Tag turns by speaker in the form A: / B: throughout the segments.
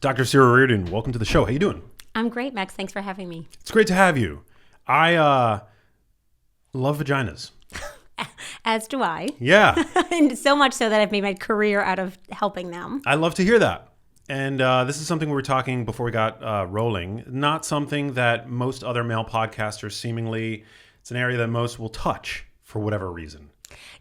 A: Dr. Sara Reardon, welcome to the show. How you doing?
B: I'm great, Max. Thanks for having me.
A: It's great to have you. I love vaginas.
B: As do I.
A: Yeah.
B: And so much so that I've made my career out of helping them.
A: I love to hear that. And this is something we were talking before we got rolling. Not something that most other male podcasters seemingly, it's an area that most will touch for whatever reason.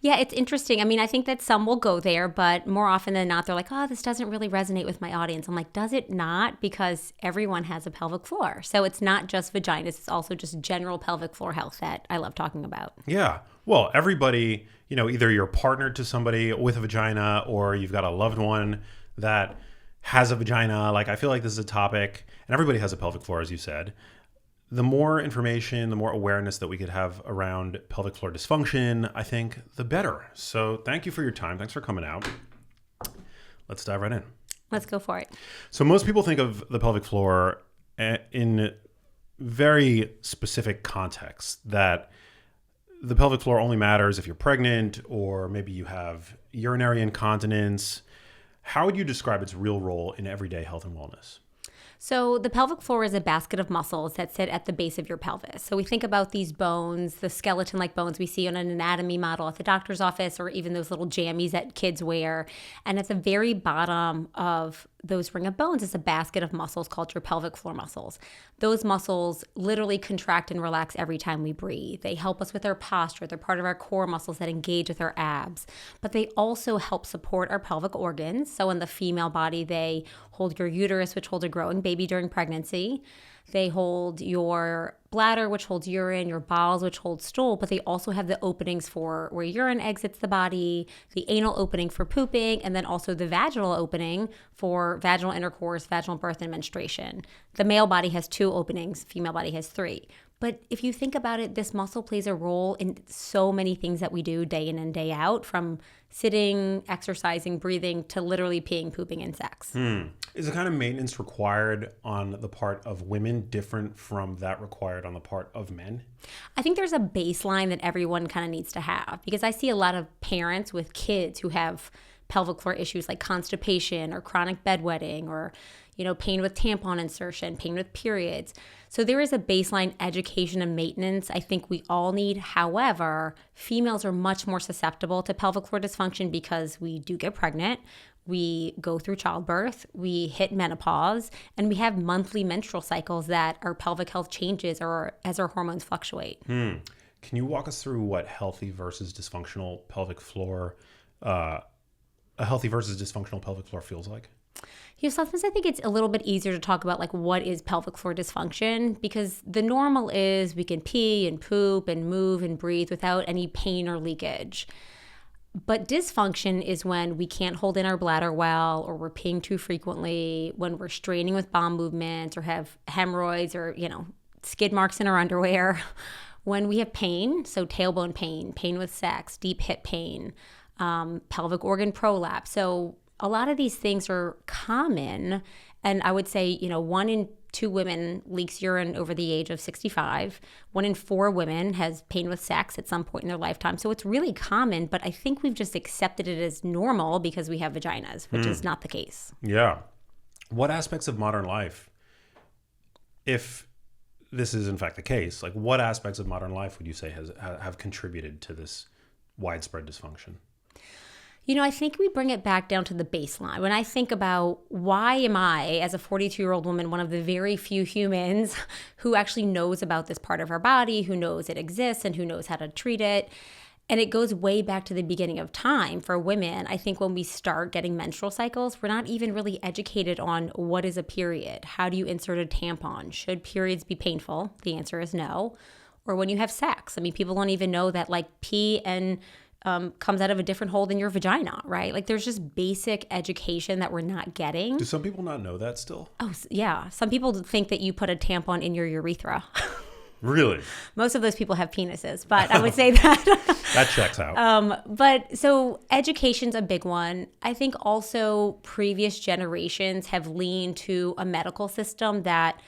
B: Yeah, it's interesting. I mean, I think that some will go there, but more often than not, they're like, oh, this doesn't really resonate with my audience. I'm like, does it not? Because everyone has a pelvic floor. So it's not just vaginas. It's also just general pelvic floor health that I love talking about.
A: Yeah. Well, everybody, either you're partnered to somebody with a vagina or you've got a loved one that has a vagina. Like, I feel like this is a topic, and everybody has a pelvic floor, as you said. The more information, the more awareness that we could have around pelvic floor dysfunction, I think the better. So thank you for your time. Thanks for coming out. Let's dive right in.
B: Let's go for it.
A: So most people think of the pelvic floor in very specific contexts, that the pelvic floor only matters if you're pregnant or maybe you have urinary incontinence. How would you describe its real role in everyday health and wellness?
B: So the pelvic floor is a basket of muscles that sit at the base of your pelvis. So we think about these bones, the skeleton-like bones we see on an anatomy model at the doctor's office, or even those little jammies that kids wear. And at the very bottom of those ring of bones is a basket of muscles called your pelvic floor muscles. Those muscles literally contract and relax every time we breathe. They help us with our posture. They're part of our core muscles that engage with our abs. But they also help support our pelvic organs. So in the female body, they hold your uterus, which holds a growing baby during pregnancy. They hold your bladder, which holds urine, your bowels, which hold stool, but they also have the openings for where urine exits the body, the anal opening for pooping, and then also the vaginal opening for vaginal intercourse, vaginal birth, and menstruation. The male body has 2 openings, female body has 3. But if you think about it, this muscle plays a role in so many things that we do day in and day out, from sitting, exercising, breathing, to literally peeing, pooping, and sex.
A: Is the kind of maintenance required on the part of women different from that required on the part of men?
B: I think there's a baseline that everyone kind of needs to have, because I see a lot of parents with kids who have pelvic floor issues like constipation or chronic bedwetting or pain with tampon insertion, pain with periods. So there is a baseline education and maintenance I think we all need. However, females are much more susceptible to pelvic floor dysfunction because we do get pregnant, we go through childbirth, we hit menopause, and we have monthly menstrual cycles that our pelvic health changes or as our hormones fluctuate.
A: Can you walk us through what healthy versus dysfunctional pelvic floor, a healthy versus dysfunctional pelvic floor feels like?
B: Sometimes I think it's a little bit easier to talk about like what is pelvic floor dysfunction, because the normal is we can pee and poop and move and breathe without any pain or leakage. But dysfunction is when we can't hold in our bladder well, or we're peeing too frequently, when we're straining with bowel movements, or have hemorrhoids, or skid marks in our underwear, when we have pain, so tailbone pain, pain with sex, deep hip pain, pelvic organ prolapse. So a lot of these things are common, and I would say, 1 in 2 women leaks urine over the age of 65. 1 in 4 women has pain with sex at some point in their lifetime. So it's really common, but I think we've just accepted it as normal because we have vaginas, which is not the case.
A: Yeah. What aspects of modern life, if this is in fact the case, like what aspects of modern life would you say have contributed to this widespread dysfunction?
B: I think we bring it back down to the baseline. When I think about why am I, as a 42-year-old woman, one of the very few humans who actually knows about this part of our body, who knows it exists, and who knows how to treat it. And it goes way back to the beginning of time for women. I think when we start getting menstrual cycles, we're not even really educated on what is a period. How do you insert a tampon? Should periods be painful? The answer is no. Or when you have sex. I mean, people don't even know that like pee and comes out of a different hole than your vagina, right? Like there's just basic education that we're not getting.
A: Do some people not know that still?
B: Oh, yeah. Some people think that you put a tampon in your urethra.
A: Really?
B: Most of those people have penises, but I would say that.
A: That checks out.
B: But so education's a big one. I think also previous generations have leaned to a medical system that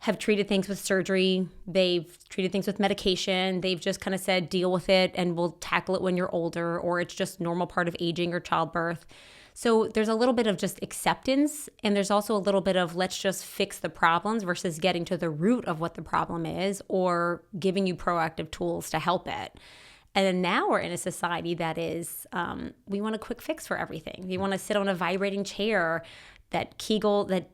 B: have treated things with surgery. They've treated things with medication. They've just kind of said, deal with it and we'll tackle it when you're older, or it's just normal part of aging or childbirth. So there's a little bit of just acceptance, and there's also a little bit of let's just fix the problems versus getting to the root of what the problem is or giving you proactive tools to help it. And then now we're in a society that is, we want a quick fix for everything. We want to sit on a vibrating chair that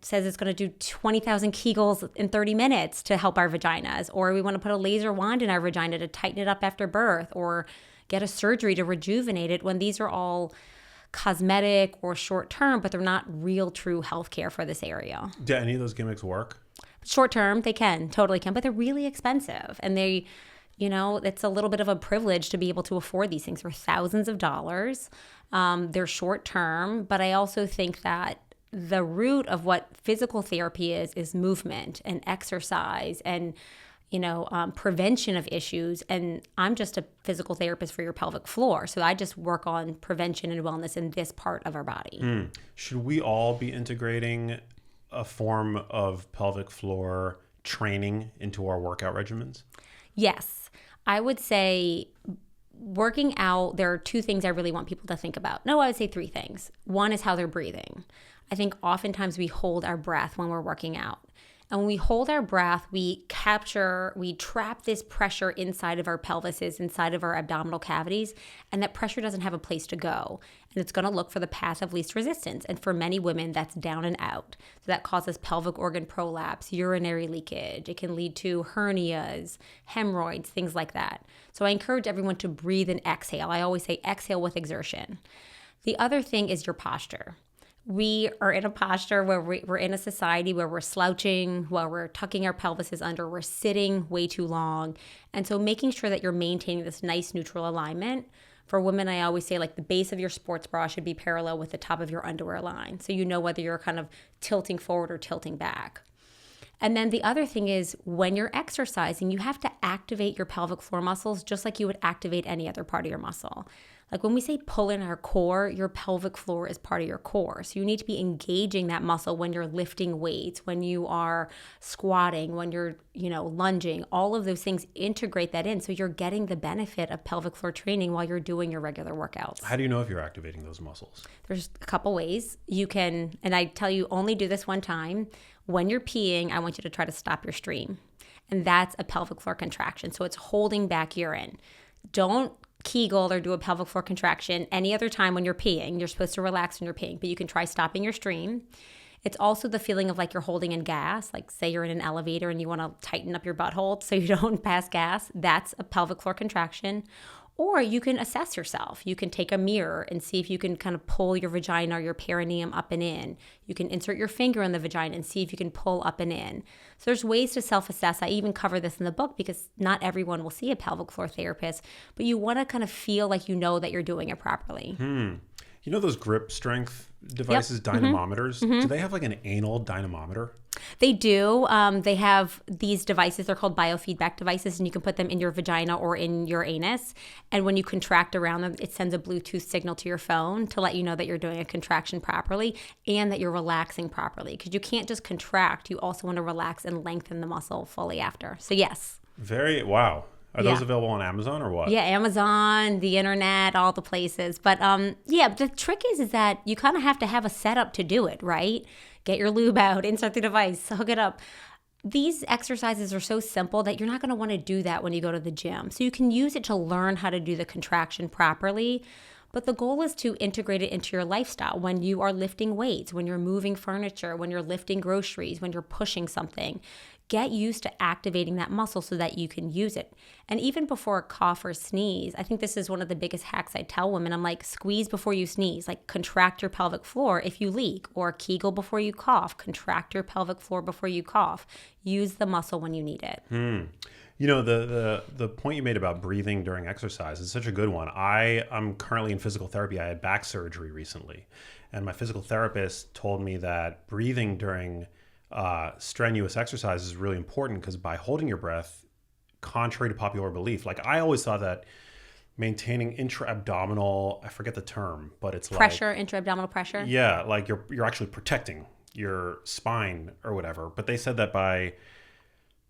B: says it's going to do 20,000 Kegels in 30 minutes to help our vaginas. Or we want to put a laser wand in our vagina to tighten it up after birth, or get a surgery to rejuvenate it, when these are all cosmetic or short term, but they're not real, true healthcare for this area.
A: Do any of those gimmicks work?
B: Short term, they totally can, but they're really expensive. And it's a little bit of a privilege to be able to afford these things for thousands of dollars. They're short term, but I also think that the root of what physical therapy is movement and exercise and prevention of issues. And I'm just a physical therapist for your pelvic floor. So I just work on prevention and wellness in this part of our body.
A: Should we all be integrating a form of pelvic floor training into our workout regimens?
B: Yes. I would say working out, there are two things I really want people to think about. No, I would say three things. One is how they're breathing. I think oftentimes we hold our breath when we're working out. And when we hold our breath, we trap this pressure inside of our pelvises, inside of our abdominal cavities, and that pressure doesn't have a place to go. And it's going to look for the path of least resistance. And for many women, that's down and out. So that causes pelvic organ prolapse, urinary leakage. It can lead to hernias, hemorrhoids, things like that. So I encourage everyone to breathe and exhale. I always say exhale with exertion. The other thing is your posture. We are in a posture where we're in a society where we're slouching, where we're tucking our pelvises under, we're sitting way too long. And so making sure that you're maintaining this nice neutral alignment. For women, I always say the base of your sports bra should be parallel with the top of your underwear line. So you know whether you're kind of tilting forward or tilting back. And then the other thing is when you're exercising, you have to activate your pelvic floor muscles just like you would activate any other part of your muscle. Like when we say pull in our core, your pelvic floor is part of your core. So you need to be engaging that muscle when you're lifting weights, when you are squatting, when you're, lunging. All of those things, integrate that in so you're getting the benefit of pelvic floor training while you're doing your regular workouts.
A: How do you know if you're activating those muscles?
B: There's a couple ways. You can, and I tell you only do this one time. When you're peeing, I want you to try to stop your stream. And that's a pelvic floor contraction. So it's holding back urine. Don't Kegel or do a pelvic floor contraction any other time when you're peeing. You're supposed to relax when you're peeing, but you can try stopping your stream. It's also the feeling of like you're holding in gas, like say you're in an elevator and you want to tighten up your butthole so you don't pass gas. That's a pelvic floor contraction. Or you can assess yourself. You can take a mirror and see if you can kind of pull your vagina or your perineum up and in. You can insert your finger in the vagina and see if you can pull up and in. So there's ways to self-assess. I even cover this in the book because not everyone will see a pelvic floor therapist, but you want to kind of feel like you know that you're doing it properly.
A: You know those grip strength devices, dynamometers? Do they have like an anal dynamometer?
B: They do. They have these devices. They're called biofeedback devices, and you can put them in your vagina or in your anus. And when you contract around them, it sends a Bluetooth signal to your phone to let you know that you're doing a contraction properly and that you're relaxing properly. Because you can't just contract. You also want to relax and lengthen the muscle fully after. So yes.
A: Wow. Are those available on Amazon or what?
B: Yeah, Amazon, the internet, all the places. But the trick is that you kind of have to have a setup to do it, right? Get your lube out, insert the device, hook it up. These exercises are so simple that you're not going to want to do that when you go to the gym. So you can use it to learn how to do the contraction properly. But the goal is to integrate it into your lifestyle when you are lifting weights, when you're moving furniture, when you're lifting groceries, when you're pushing something. Get used to activating that muscle so that you can use it. And even before a cough or sneeze, I think this is one of the biggest hacks I tell women. I'm like, squeeze before you sneeze, like contract your pelvic floor if you leak, or Kegel before you cough, contract your pelvic floor before you cough. Use the muscle when you need it.
A: You know, the point you made about breathing during exercise is such a good one. I'm currently in physical therapy. I had back surgery recently, and my physical therapist told me that breathing during strenuous exercise is really important because by holding your breath, contrary to popular belief, like I always thought that maintaining intra-abdominal, I forget the term, but it's
B: pressure, intra-abdominal pressure.
A: Yeah, like you're actually protecting your spine or whatever. But they said that by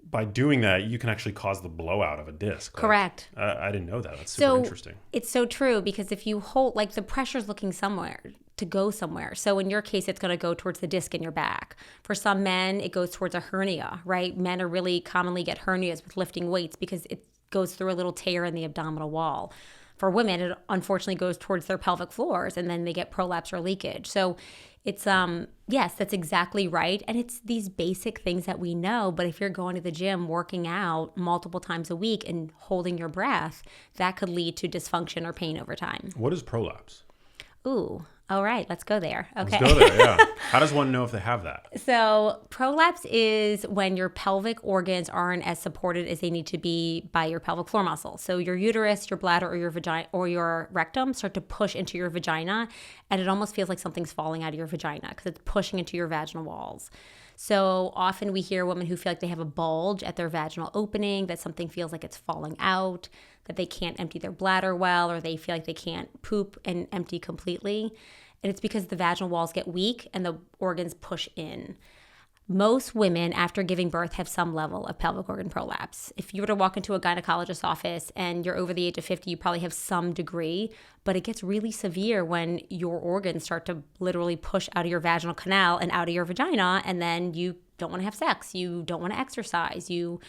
A: by doing that, you can actually cause the blowout of a disc.
B: Correct.
A: I didn't know that. That's super interesting.
B: It's so true, because if you hold, like, the pressure's looking somewhere to go somewhere. So in your case, it's going to go towards the disc in your back. For some men, it goes towards a hernia, right? Men are really commonly get hernias with lifting weights because it goes through a little tear in the abdominal wall. For women, it unfortunately goes towards their pelvic floors, and then they get prolapse or leakage. So it's, yes, that's exactly right. And it's these basic things that we know. But if you're going to the gym, working out multiple times a week and holding your breath, that could lead to dysfunction or pain over time.
A: What is prolapse?
B: Ooh, all right, let's go there. Okay.
A: Let's go there, yeah. How does one know if they have that?
B: So prolapse is when your pelvic organs aren't as supported as they need to be by your pelvic floor muscles. So your uterus, your bladder, or your vagina or your rectum start to push into your vagina, and it almost feels like something's falling out of your vagina because it's pushing into your vaginal walls. So often we hear women who feel like they have a bulge at their vaginal opening, that something feels like it's falling out, that they can't empty their bladder well, or they feel like they can't poop and empty completely. And it's because the vaginal walls get weak and the organs push in. Most women after giving birth have some level of pelvic organ prolapse. If you were to walk into a gynecologist's office and you're over the age of 50, you probably have some degree, but it gets really severe when your organs start to literally push out of your vaginal canal and out of your vagina, and then you don't want to have sex, you don't want to exercise, you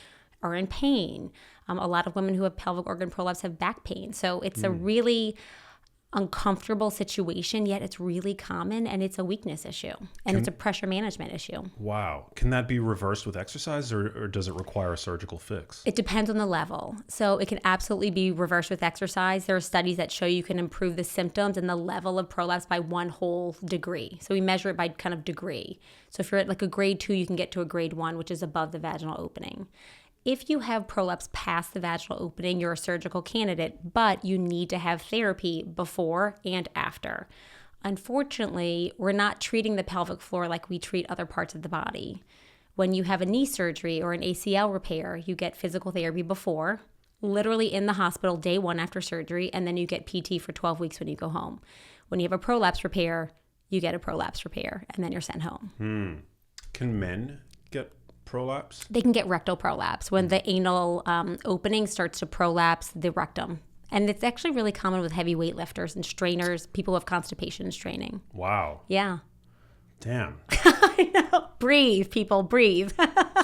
B: are in pain. A lot of women who have pelvic organ prolapse have back pain. So it's a really uncomfortable situation, yet it's really common, and it's a weakness issue, and it's a pressure management issue.
A: Wow. Can that be reversed with exercise, or does it require a surgical fix?
B: It depends on the level. So it can absolutely be reversed with exercise. There are studies that show you can improve the symptoms and the level of prolapse by 1 whole degree. So we measure it by kind of degree. So if you're at like a grade 2, you can get to a grade 1, which is above the vaginal opening. If you have prolapse past the vaginal opening, you're a surgical candidate, but you need to have therapy before and after. Unfortunately, we're not treating the pelvic floor like we treat other parts of the body. When you have a knee surgery or an ACL repair, you get physical therapy before, literally in the hospital day 1 after surgery, and then you get PT for 12 weeks when you go home. When you have a prolapse repair, you get a prolapse repair, and then you're sent home.
A: Can men get prolapse?
B: They can get rectal prolapse when the anal opening starts to prolapse the rectum. And it's actually really common with heavy weightlifters and strainers, people with constipation and straining.
A: Wow.
B: Yeah.
A: Damn.
B: I know. Breathe, people, breathe.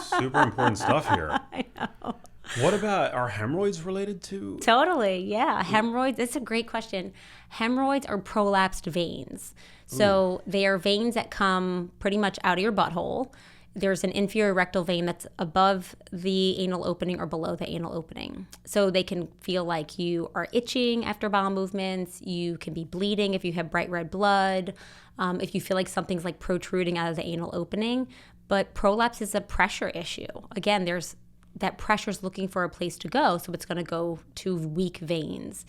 A: Super important stuff here.
B: I know.
A: What about, are hemorrhoids related to?
B: Totally, yeah. Hemorrhoids, that's a great question. Hemorrhoids are prolapsed veins. So they are veins that come pretty much out of your butthole. There's an inferior rectal vein that's above the anal opening or below the anal opening. So they can feel like you are itching after bowel movements. You can be bleeding if you have bright red blood, if you feel like something's like protruding out of the anal opening. But prolapse is a pressure issue. Again, there's that pressure's looking for a place to go, so it's going to go to weak veins.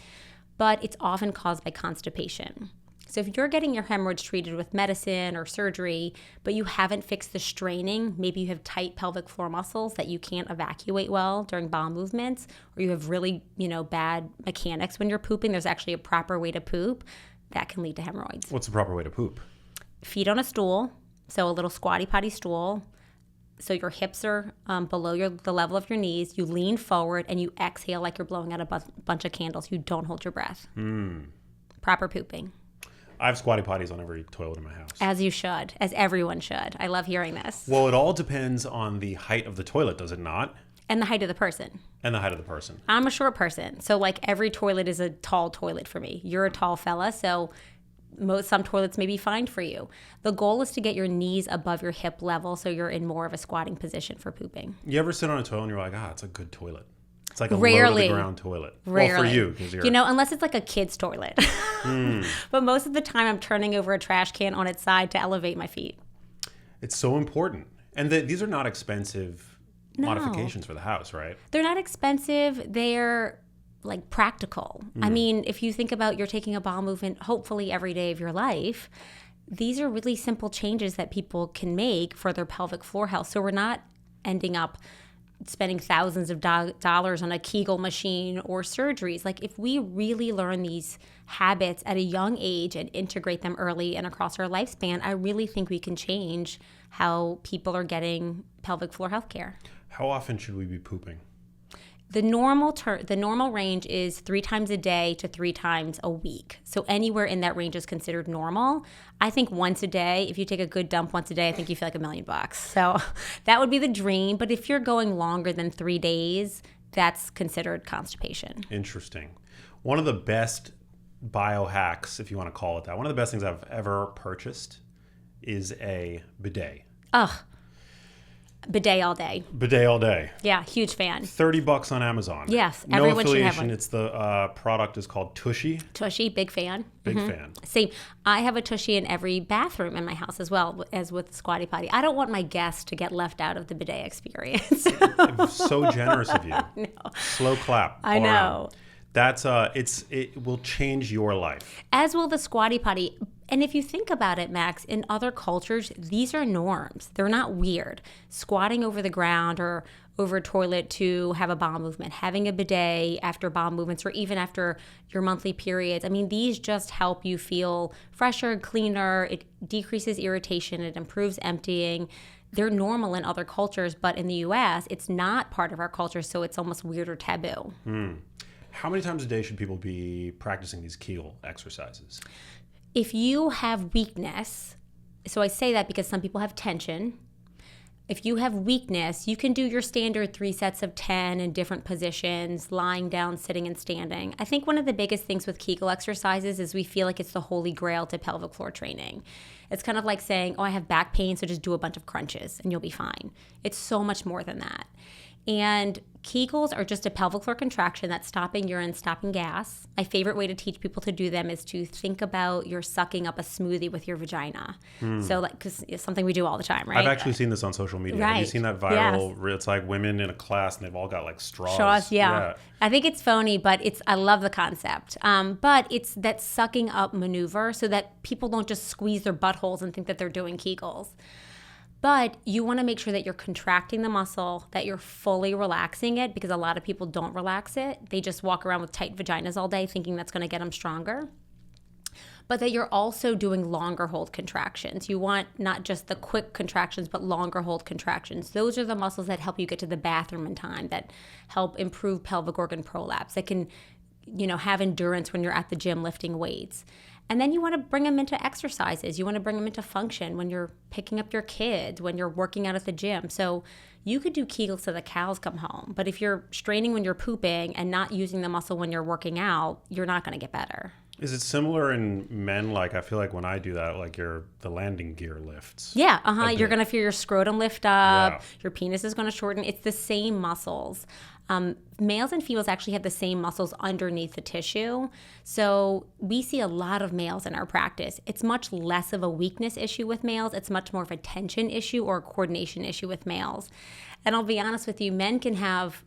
B: But it's often caused by constipation. So if you're getting your hemorrhoids treated with medicine or surgery, but you haven't fixed the straining, maybe you have tight pelvic floor muscles that you can't evacuate well during bowel movements, or you have really, bad mechanics when you're pooping, there's actually a proper way to poop, that can lead to hemorrhoids.
A: What's the proper way to poop?
B: Feet on a stool, so a little squatty potty stool. So your hips are below the level of your knees. You lean forward and you exhale like you're blowing out a bunch of candles. You don't hold your breath. Proper pooping.
A: I have squatty potties on every toilet in my house.
B: As you should, as everyone should. I love hearing this.
A: Well, it all depends on the height of the toilet, does it not?
B: And the height of the person.
A: And the height of the person.
B: I'm a short person, so like every toilet is a tall toilet for me. You're a tall fella, so some toilets may be fine for you. The goal is to get your knees above your hip level so you're in more of a squatting position for pooping.
A: You ever sit on a toilet and you're like, it's a good toilet. It's like a
B: Rarely.
A: low-to-the-ground toilet.
B: Rarely.
A: Well, for you. 'Cause you're...
B: unless it's like a kid's toilet. But most of the time I'm turning over a trash can on its side to elevate my feet.
A: It's so important. And these are not expensive modifications for the house, right?
B: They're not expensive. They're like practical. I mean, if you think about you're taking a bowel movement hopefully every day of your life, these are really simple changes that people can make for their pelvic floor health. So we're not ending up spending thousands of dollars on a Kegel machine or surgeries. Like if we really learn these habits at a young age and integrate them early and across our lifespan, I really think we can change how people are getting pelvic floor health care.
A: How often should we be pooping?
B: The normal range is 3 times a day to 3 times a week. So anywhere in that range is considered normal. I think once a day, if you take a good dump once a day, I think you feel like $1 million. So that would be the dream. But if you're going longer than 3 days, that's considered constipation.
A: Interesting. One of the best biohacks, if you want to call it that, one of the best things I've ever purchased is a bidet.
B: Ugh. Bidet all day.
A: Bidet all day.
B: Yeah, huge fan.
A: $30 on Amazon.
B: Yes,
A: no
B: everyone should have
A: affiliation.
B: one.
A: It's the product is called Tushy.
B: Tushy, big fan.
A: Big fan.
B: Same. I have a Tushy in every bathroom in my house as well as with the Squatty Potty. I don't want my guests to get left out of the bidet experience.
A: So generous of you.
B: No.
A: Slow clap.
B: I know.
A: Around. That's it will change your life.
B: As will the Squatty Potty. And if you think about it, Max, in other cultures, these are norms. They're not weird. Squatting over the ground or over a toilet to have a bowel movement, having a bidet after bowel movements or even after your monthly periods. I mean, these just help you feel fresher, cleaner. It decreases irritation. It improves emptying. They're normal in other cultures, but in the U.S., it's not part of our culture, so it's almost weird or taboo.
A: How many times a day should people be practicing these Kegel exercises?
B: If you have weakness, so I say that because some people have tension. If you have weakness, you can do your standard 3 sets of 10 in different positions, lying down, sitting, and standing. I think one of the biggest things with Kegel exercises is we feel like it's the holy grail to pelvic floor training. It's kind of like saying, oh, I have back pain, so just do a bunch of crunches and you'll be fine. It's so much more than that. And Kegels are just a pelvic floor contraction that's stopping urine, stopping gas. My favorite way to teach people to do them is to think about you're sucking up a smoothie with your vagina. So like, because it's something we do all the time, right?
A: I've actually seen this on social media.
B: Right.
A: Have you seen that viral? Yes. It's like women in a class and they've all got like straws.
B: Straws, yeah. I think it's phony, but I love the concept. But it's that sucking up maneuver so that people don't just squeeze their buttholes and think that they're doing Kegels. But you want to make sure that you're contracting the muscle, that you're fully relaxing it, because a lot of people don't relax it. They just walk around with tight vaginas all day thinking that's going to get them stronger. But that you're also doing longer hold contractions. You want not just the quick contractions, but longer hold contractions. Those are the muscles that help you get to the bathroom in time, that help improve pelvic organ prolapse, that can, have endurance when you're at the gym lifting weights. And then you want to bring them into exercises. You want to bring them into function when you're picking up your kids, when you're working out at the gym. So you could do Kegels till the cows come home. But if you're straining when you're pooping and not using the muscle when you're working out, you're not going to get better.
A: Is it similar in men? Like, I feel like when I do that, like the landing gear lifts.
B: Yeah, You're going to feel your scrotum lift up.
A: Yeah.
B: Your penis is going to shorten. It's the same muscles. Males and females actually have the same muscles underneath the tissue. So we see a lot of males in our practice. It's much less of a weakness issue with males. It's much more of a tension issue or a coordination issue with males. And I'll be honest with you, men can have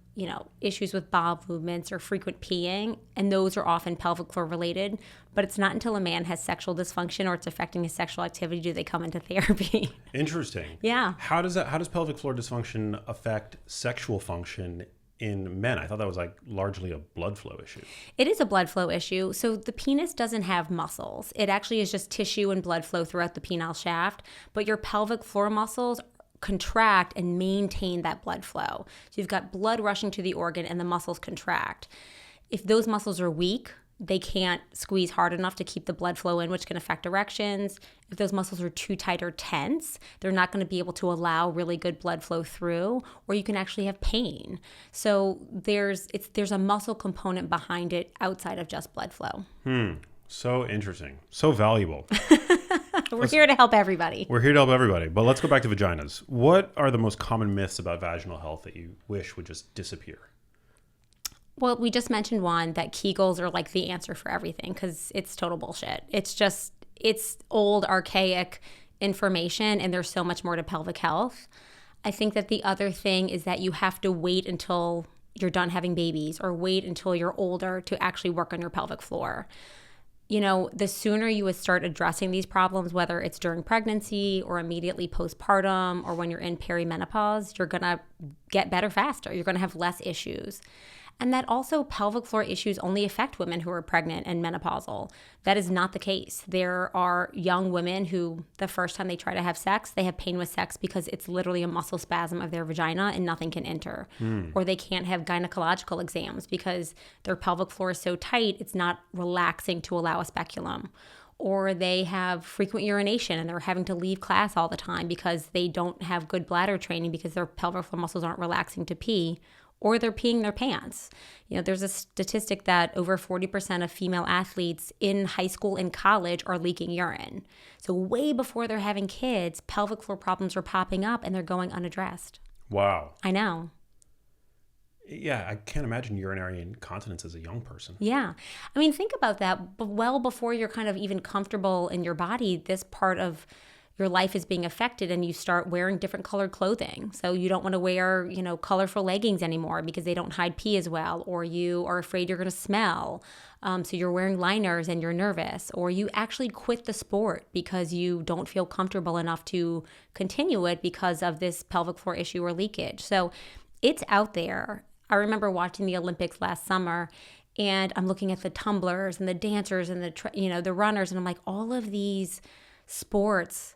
B: issues with bowel movements or frequent peeing, and those are often pelvic floor related. But it's not until a man has sexual dysfunction or it's affecting his sexual activity do they come into therapy.
A: Interesting.
B: Yeah.
A: How does pelvic floor dysfunction affect sexual function in men? I thought that was like largely a blood flow issue.
B: It is a blood flow issue. So the penis doesn't have muscles. It actually is just tissue and blood flow throughout the penile shaft. But your pelvic floor muscles contract and maintain that blood flow. So you've got blood rushing to the organ and the muscles contract. If those muscles are weak, they can't squeeze hard enough to keep the blood flow in, which can affect erections. If those muscles are too tight or tense, they're not going to be able to allow really good blood flow through, or you can actually have pain. So there's a muscle component behind it outside of just blood flow.
A: So interesting. So valuable.
B: We're here to help everybody.
A: We're here to help everybody. But let's go back to vaginas. What are the most common myths about vaginal health that you wish would just disappear?
B: Well, we just mentioned one, that Kegels are like the answer for everything, because it's total bullshit. It's old, archaic information, and there's so much more to pelvic health. I think that the other thing is that you have to wait until you're done having babies or wait until you're older to actually work on your pelvic floor. the sooner you would start addressing these problems, whether it's during pregnancy or immediately postpartum or when you're in perimenopause, you're going to get better faster. You're going to have less issues. And that also pelvic floor issues only affect women who are pregnant and menopausal. That is not the case. There are young women who the first time they try to have sex, they have pain with sex because it's literally a muscle spasm of their vagina and nothing can enter. Or they can't have gynecological exams because their pelvic floor is so tight, it's not relaxing to allow a speculum. Or they have frequent urination and they're having to leave class all the time because they don't have good bladder training because their pelvic floor muscles aren't relaxing to pee. Or they're peeing their pants. There's a statistic that over 40% of female athletes in high school and college are leaking urine. So way before they're having kids, pelvic floor problems are popping up and they're going unaddressed.
A: Wow.
B: I know.
A: Yeah, I can't imagine urinary incontinence as a young person.
B: Yeah. I mean, think about that. But well before you're kind of even comfortable in your body, this part of your life is being affected and you start wearing different colored clothing. So you don't want to wear, colorful leggings anymore because they don't hide pee as well, or you are afraid you're going to smell. So you're wearing liners and you're nervous, or you actually quit the sport because you don't feel comfortable enough to continue it because of this pelvic floor issue or leakage. So it's out there. I remember watching the Olympics last summer and I'm looking at the tumblers and the dancers and the runners, and I'm like, all of these sports,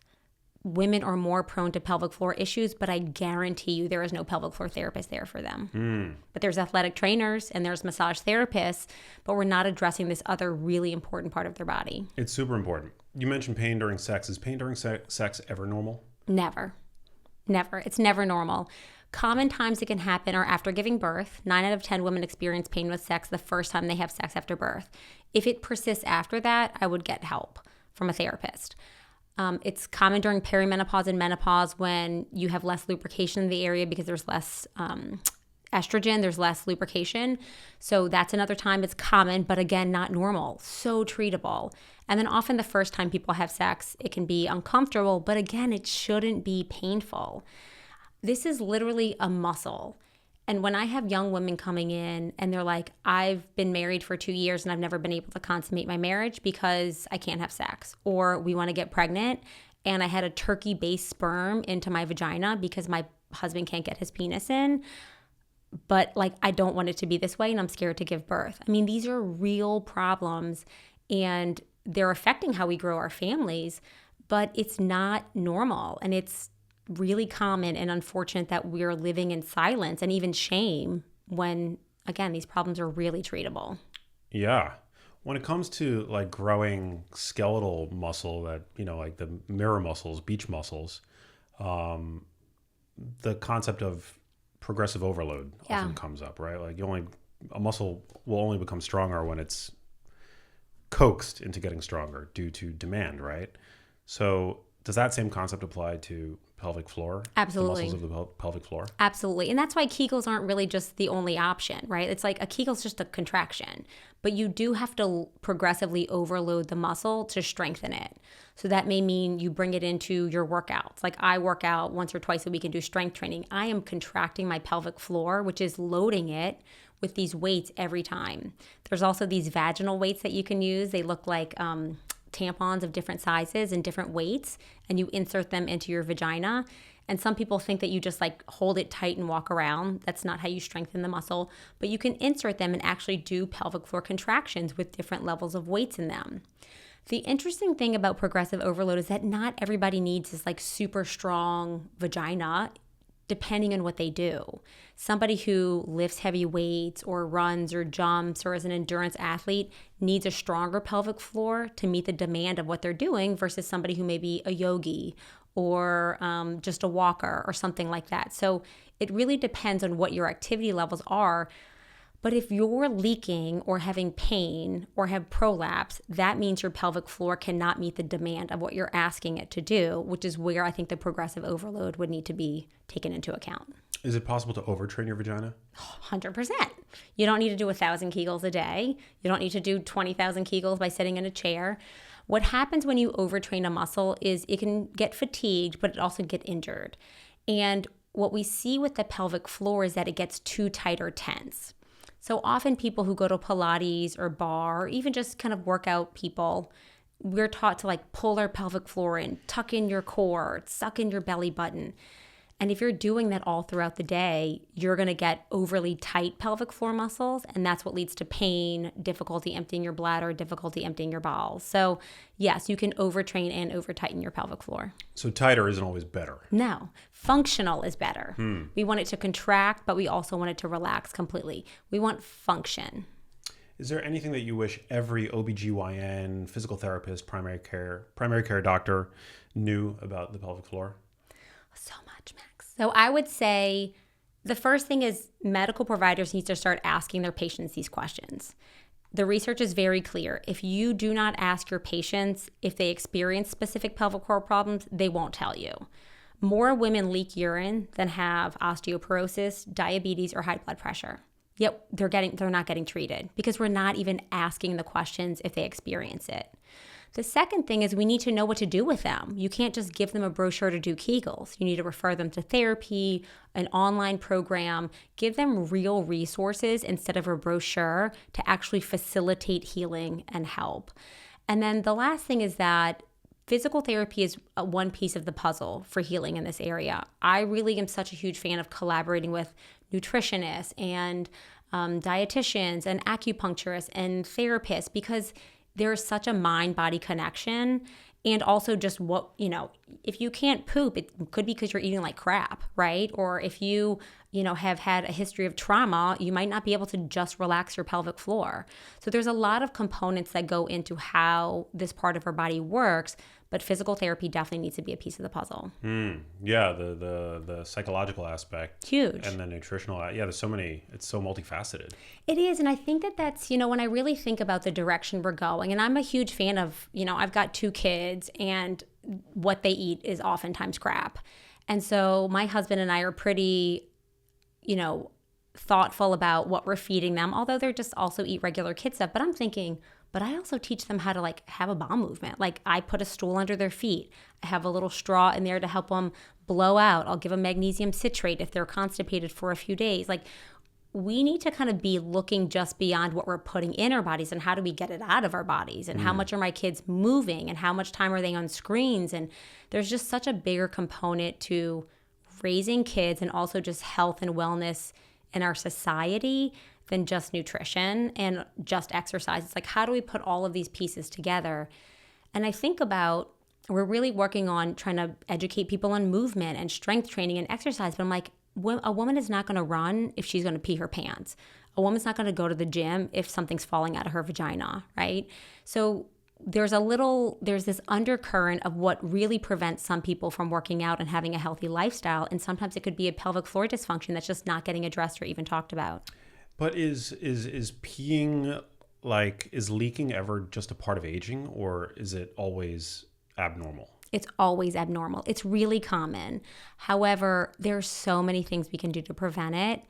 B: women are more prone to pelvic floor issues, but I guarantee you there is no pelvic floor therapist there for them. But there's athletic trainers and there's massage therapists, but we're not addressing this other really important part of their body.
A: It's super important. You mentioned pain during sex. Is pain during sex ever normal?
B: Never. It's never normal. Common times it can happen are after giving birth. 9 out of 10 women experience pain with sex the first time they have sex after birth. If it persists after that, I would get help from a therapist. It's common during perimenopause and menopause when you have less lubrication in the area because there's less estrogen, there's less lubrication. So that's another time it's common, but again, not normal, so treatable. And then often the first time people have sex, it can be uncomfortable, but again, it shouldn't be painful. This is literally a muscle. And when I have young women coming in and they're like, I've been married for 2 years and I've never been able to consummate my marriage because I can't have sex, or we want to get pregnant and I had a turkey-based sperm into my vagina because my husband can't get his penis in, but I don't want it to be this way and I'm scared to give birth. I mean, these are real problems and they're affecting how we grow our families, but it's not normal and it's really common and unfortunate that we're living in silence and even shame when, again, these problems are really treatable.
A: Yeah. When it comes to growing skeletal muscle that, the mirror muscles, beach muscles, the concept of progressive overload often comes up, right? A muscle will only become stronger when it's coaxed into getting stronger due to demand, right? So does that same concept apply to pelvic floor?
B: Absolutely.
A: The muscles of the pelvic floor?
B: Absolutely. And that's why Kegels aren't really just the only option, right? It's like a Kegel's just a contraction, but you do have to progressively overload the muscle to strengthen it. So that may mean you bring it into your workouts. Like I work out once or twice a week and do strength training. I am contracting my pelvic floor, which is loading it with these weights every time. There's also these vaginal weights that you can use. They look like tampons of different sizes and different weights, and you insert them into your vagina. And some people think that you just hold it tight and walk around. That's not how you strengthen the muscle, but you can insert them and actually do pelvic floor contractions with different levels of weights in them. The interesting thing about progressive overload is that not everybody needs this super strong vagina, depending on what they do. Somebody who lifts heavy weights or runs or jumps or is an endurance athlete needs a stronger pelvic floor to meet the demand of what they're doing versus somebody who may be a yogi or just a walker or something like that. So it really depends on what your activity levels are. But if you're leaking or having pain or have prolapse, that means your pelvic floor cannot meet the demand of what you're asking it to do, which is where I think the progressive overload would need to be taken into account.
A: Is it possible to overtrain your vagina?
B: 100%. You don't need to do 1,000 Kegels a day. You don't need to do 20,000 Kegels by sitting in a chair. What happens when you overtrain a muscle is it can get fatigued, but it also can get injured. And what we see with the pelvic floor is that it gets too tight or tense. So often people who go to Pilates or bar, or even just kind of workout people, we're taught to like pull our pelvic floor in, tuck in your core, suck in your belly button. And if you're doing that all throughout the day, you're going to get overly tight pelvic floor muscles, and that's what leads to pain, difficulty emptying your bladder, difficulty emptying your bowels. So yes, you can overtrain and over-tighten your pelvic floor.
A: So tighter isn't always better.
B: No, functional is better. We want it to contract, but we also want it to relax completely. We want function.
A: Is there anything that you wish every OBGYN, physical therapist, primary care doctor knew about the pelvic floor?
B: So much, Max. So I would say the first thing is medical providers need to start asking their patients these questions. The research is very clear. If you do not ask your patients if they experience specific pelvic floor problems, they won't tell you. More women leak urine than have osteoporosis, diabetes, or high blood pressure. Yet they're not getting treated because we're not even asking the questions if they experience it. The second thing is we need to know what to do with them. You can't just give them a brochure to do Kegels. You need to refer them to therapy, an online program, give them real resources instead of a brochure to actually facilitate healing and help. And then the last thing is that physical therapy is one piece of the puzzle for healing in this area. I really am such a huge fan of collaborating with nutritionists and dietitians and acupuncturists and therapists because there's such a mind-body connection. And also just what, if you can't poop, it could be because you're eating like crap, right? Or if you, have had a history of trauma, you might not be able to just relax your pelvic floor. So there's a lot of components that go into how this part of our body works, but physical therapy definitely needs to be a piece of the puzzle.
A: Yeah, the psychological aspect.
B: Huge.
A: And the nutritional, there's so many, it's so multifaceted.
B: It is, and I think that's, when I really think about the direction we're going, and I'm a huge fan of, I've got 2 kids, and what they eat is oftentimes crap. And so my husband and I are pretty, thoughtful about what we're feeding them, although they're just also eat regular kid stuff. But I'm thinking, but I also teach them how to have a bowel movement. I put a stool under their feet. I have a little straw in there to help them blow out. I'll give them magnesium citrate if they're constipated for a few days. We need to kind of be looking just beyond what we're putting in our bodies and how do we get it out of our bodies and how much are my kids moving and how much time are they on screens. And there's just such a bigger component to raising kids and also just health and wellness in our society than just nutrition and just exercise. It's how do we put all of these pieces together? And I think about, we're really working on trying to educate people on movement and strength training and exercise. But I'm like, a woman is not going to run if she's going to pee her pants. A woman's not going to go to the gym if something's falling out of her vagina, right? So there's this undercurrent of what really prevents some people from working out and having a healthy lifestyle. And sometimes it could be a pelvic floor dysfunction that's just not getting addressed or even talked about.
A: But is peeing, is leaking ever just a part of aging, or is it always abnormal?
B: It's always abnormal. It's really common. However, there's so many things we can do to prevent it.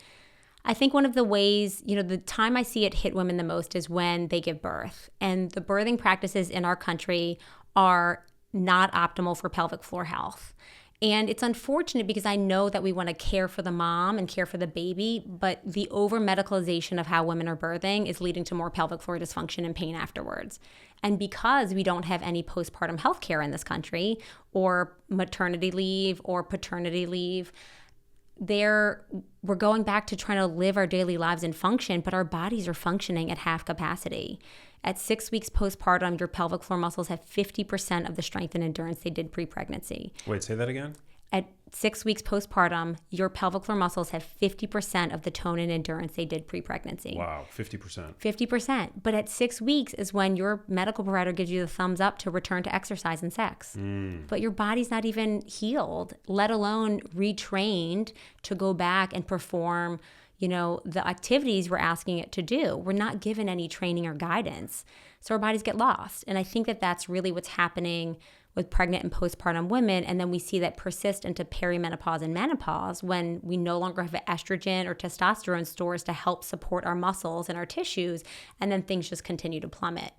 B: I think one of the ways, the time I see it hit women the most is when they give birth. And the birthing practices in our country are not optimal for pelvic floor health. And it's unfortunate because I know that we want to care for the mom and care for the baby, but the over-medicalization of how women are birthing is leading to more pelvic floor dysfunction and pain afterwards. And because we don't have any postpartum health care in this country, or maternity leave or paternity leave, we're going back to trying to live our daily lives and function, but our bodies are functioning at half capacity. At 6 weeks postpartum, your pelvic floor muscles have 50% of the strength and endurance they did pre-pregnancy.
A: Wait, say that again?
B: At 6 weeks postpartum, your pelvic floor muscles have 50% of the tone and endurance they did pre-pregnancy.
A: Wow, 50%.
B: 50%. But at 6 weeks is when your medical provider gives you the thumbs up to return to exercise and sex. But your body's not even healed, let alone retrained to go back and perform, the activities we're asking it to do. We're not given any training or guidance. So our bodies get lost. And I think that that's really what's happening with pregnant and postpartum women. And then we see that persist into perimenopause and menopause when we no longer have estrogen or testosterone stores to help support our muscles and our tissues. And then things just continue to plummet,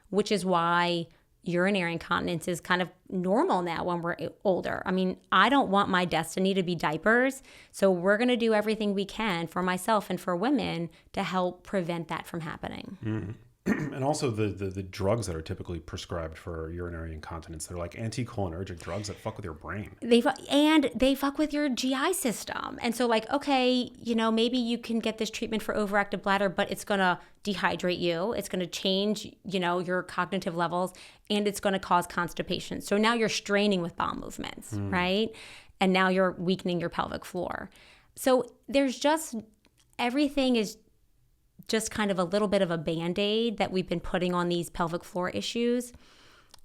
B: which is why, urinary incontinence is kind of normal now when we're older. I mean, I don't want my destiny to be diapers. So we're going to do everything we can for myself and for women to help prevent that from happening.
A: And also the drugs that are typically prescribed for urinary incontinence, they're like anticholinergic drugs that fuck with your brain.
B: They fuck with your GI system. And so like, okay, maybe you can get this treatment for overactive bladder, but it's going to dehydrate you. It's going to change, your cognitive levels, and it's going to cause constipation. So now you're straining with bowel movements, right? And now you're weakening your pelvic floor. So there's everything is just kind of a little bit of a Band-Aid that we've been putting on these pelvic floor issues.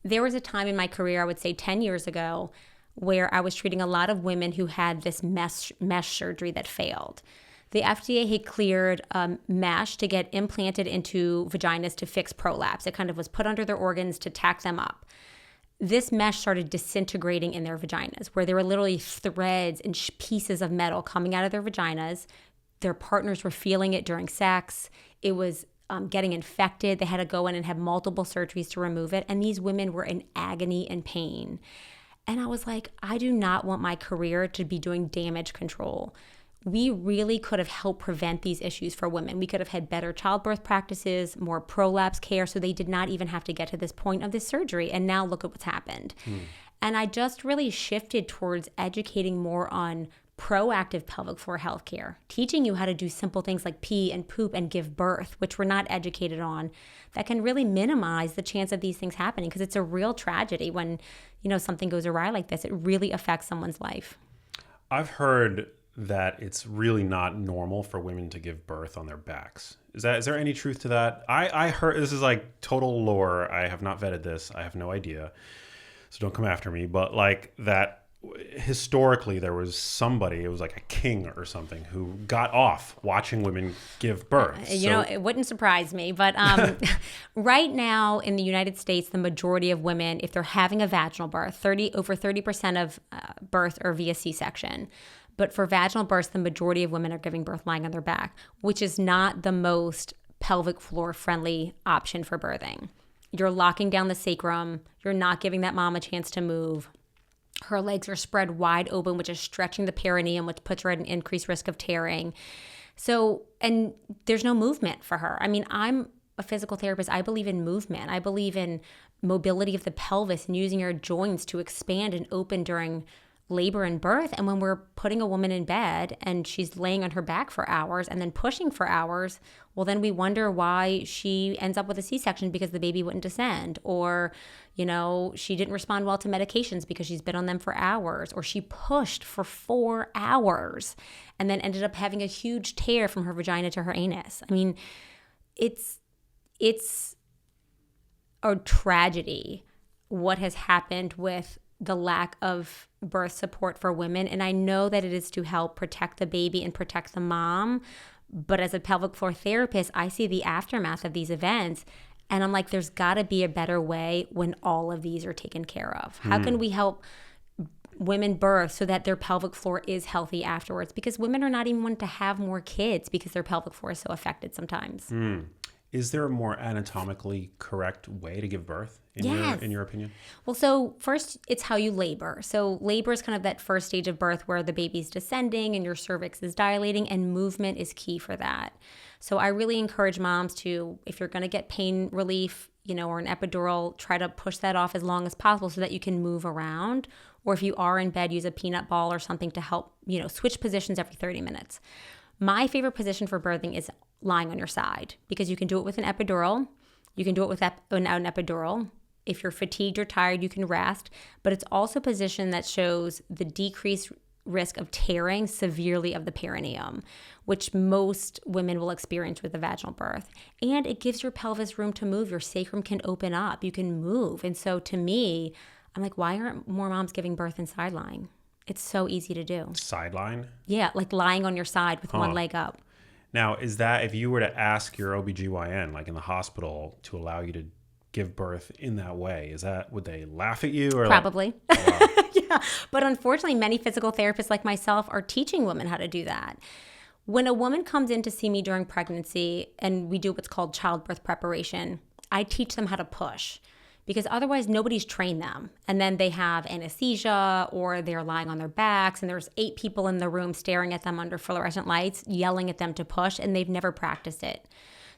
B: There was a time in my career, I would say 10 years ago, where I was treating a lot of women who had this mesh surgery that failed. The FDA had cleared mesh to get implanted into vaginas to fix prolapse. It kind of was put under their organs to tack them up. This mesh started disintegrating in their vaginas, where there were literally threads and pieces of metal coming out of their vaginas. Their partners were feeling it during sex. It was getting infected. They had to go in and have multiple surgeries to remove it. And these women were in agony and pain. And I was like, I do not want my career to be doing damage control. We really could have helped prevent these issues for women. We could have had better childbirth practices, more prolapse care, so they did not even have to get to this point of this surgery. And now look at what's happened. And I just really shifted towards educating more on proactive pelvic floor health care, teaching you how to do simple things like pee and poop and give birth, which we're not educated on, that can really minimize the chance of these things happening, because it's a real tragedy when, something goes awry like this. It really affects someone's life.
A: I've heard that it's really not normal for women to give birth on their backs. Is there any truth to that? I heard, this is like total lore. I have not vetted this. I have no idea. So don't come after me. But like that, historically there was somebody, it was like a king or something, who got off watching women give birth.
B: It wouldn't surprise me, but right now in the United States, the majority of women, if they're having a vaginal birth, over 30% of births are via C-section. But for vaginal births, the majority of women are giving birth lying on their back, which is not the most pelvic floor friendly option for birthing. You're locking down the sacrum. You're not giving that mom a chance to move. Her legs are spread wide open, which is stretching the perineum, which puts her at an increased risk of tearing. So, and there's no movement for her. I mean, I'm a physical therapist. I believe in movement. I believe in mobility of the pelvis and using your joints to expand and open during labor and birth. And when we're putting a woman in bed and she's laying on her back for hours and then pushing for hours, well, then we wonder why she ends up with a C-section, because the baby wouldn't descend, or, she didn't respond well to medications because she's been on them for hours, or she pushed for 4 hours and then ended up having a huge tear from her vagina to her anus. I mean, it's a tragedy what has happened with the lack of birth support for women. And I know that it is to help protect the baby and protect the mom. But as a pelvic floor therapist, I see the aftermath of these events. And I'm like, there's got to be a better way when all of these are taken care of. How can we help women birth so that their pelvic floor is healthy afterwards? Because women are not even wanting to have more kids because their pelvic floor is so affected sometimes.
A: Is there a more anatomically correct way to give birth, in your opinion? Well,
B: so first, it's how you labor. So labor is kind of that first stage of birth where the baby's descending and your cervix is dilating, and movement is key for that. So I really encourage moms to, if you're going to get pain relief, or an epidural, try to push that off as long as possible so that you can move around. Or if you are in bed, use a peanut ball or something to help, switch positions every 30 minutes. My favorite position for birthing is lying on your side, because you can do it with an epidural. You can do it without an epidural. If you're fatigued or tired, you can rest. But it's also a position that shows the decreased risk of tearing severely of the perineum, which most women will experience with a vaginal birth. And it gives your pelvis room to move. Your sacrum can open up. You can move. And so to me, I'm like, why aren't more moms giving birth in side lying? It's so easy to do.
A: Sideline?
B: Yeah, like lying on your side with one leg up.
A: Now, is that, if you were to ask your OBGYN, like in the hospital, to allow you to give birth in that way, would they laugh at you? Or
B: probably.
A: Like, oh, wow.
B: Yeah. But unfortunately, many physical therapists like myself are teaching women how to do that. When a woman comes in to see me during pregnancy and we do what's called childbirth preparation, I teach them how to push. because otherwise nobody's trained them. And then they have anesthesia or they're lying on their backs and there's 8 people in the room staring at them under fluorescent lights, yelling at them to push, and they've never practiced it.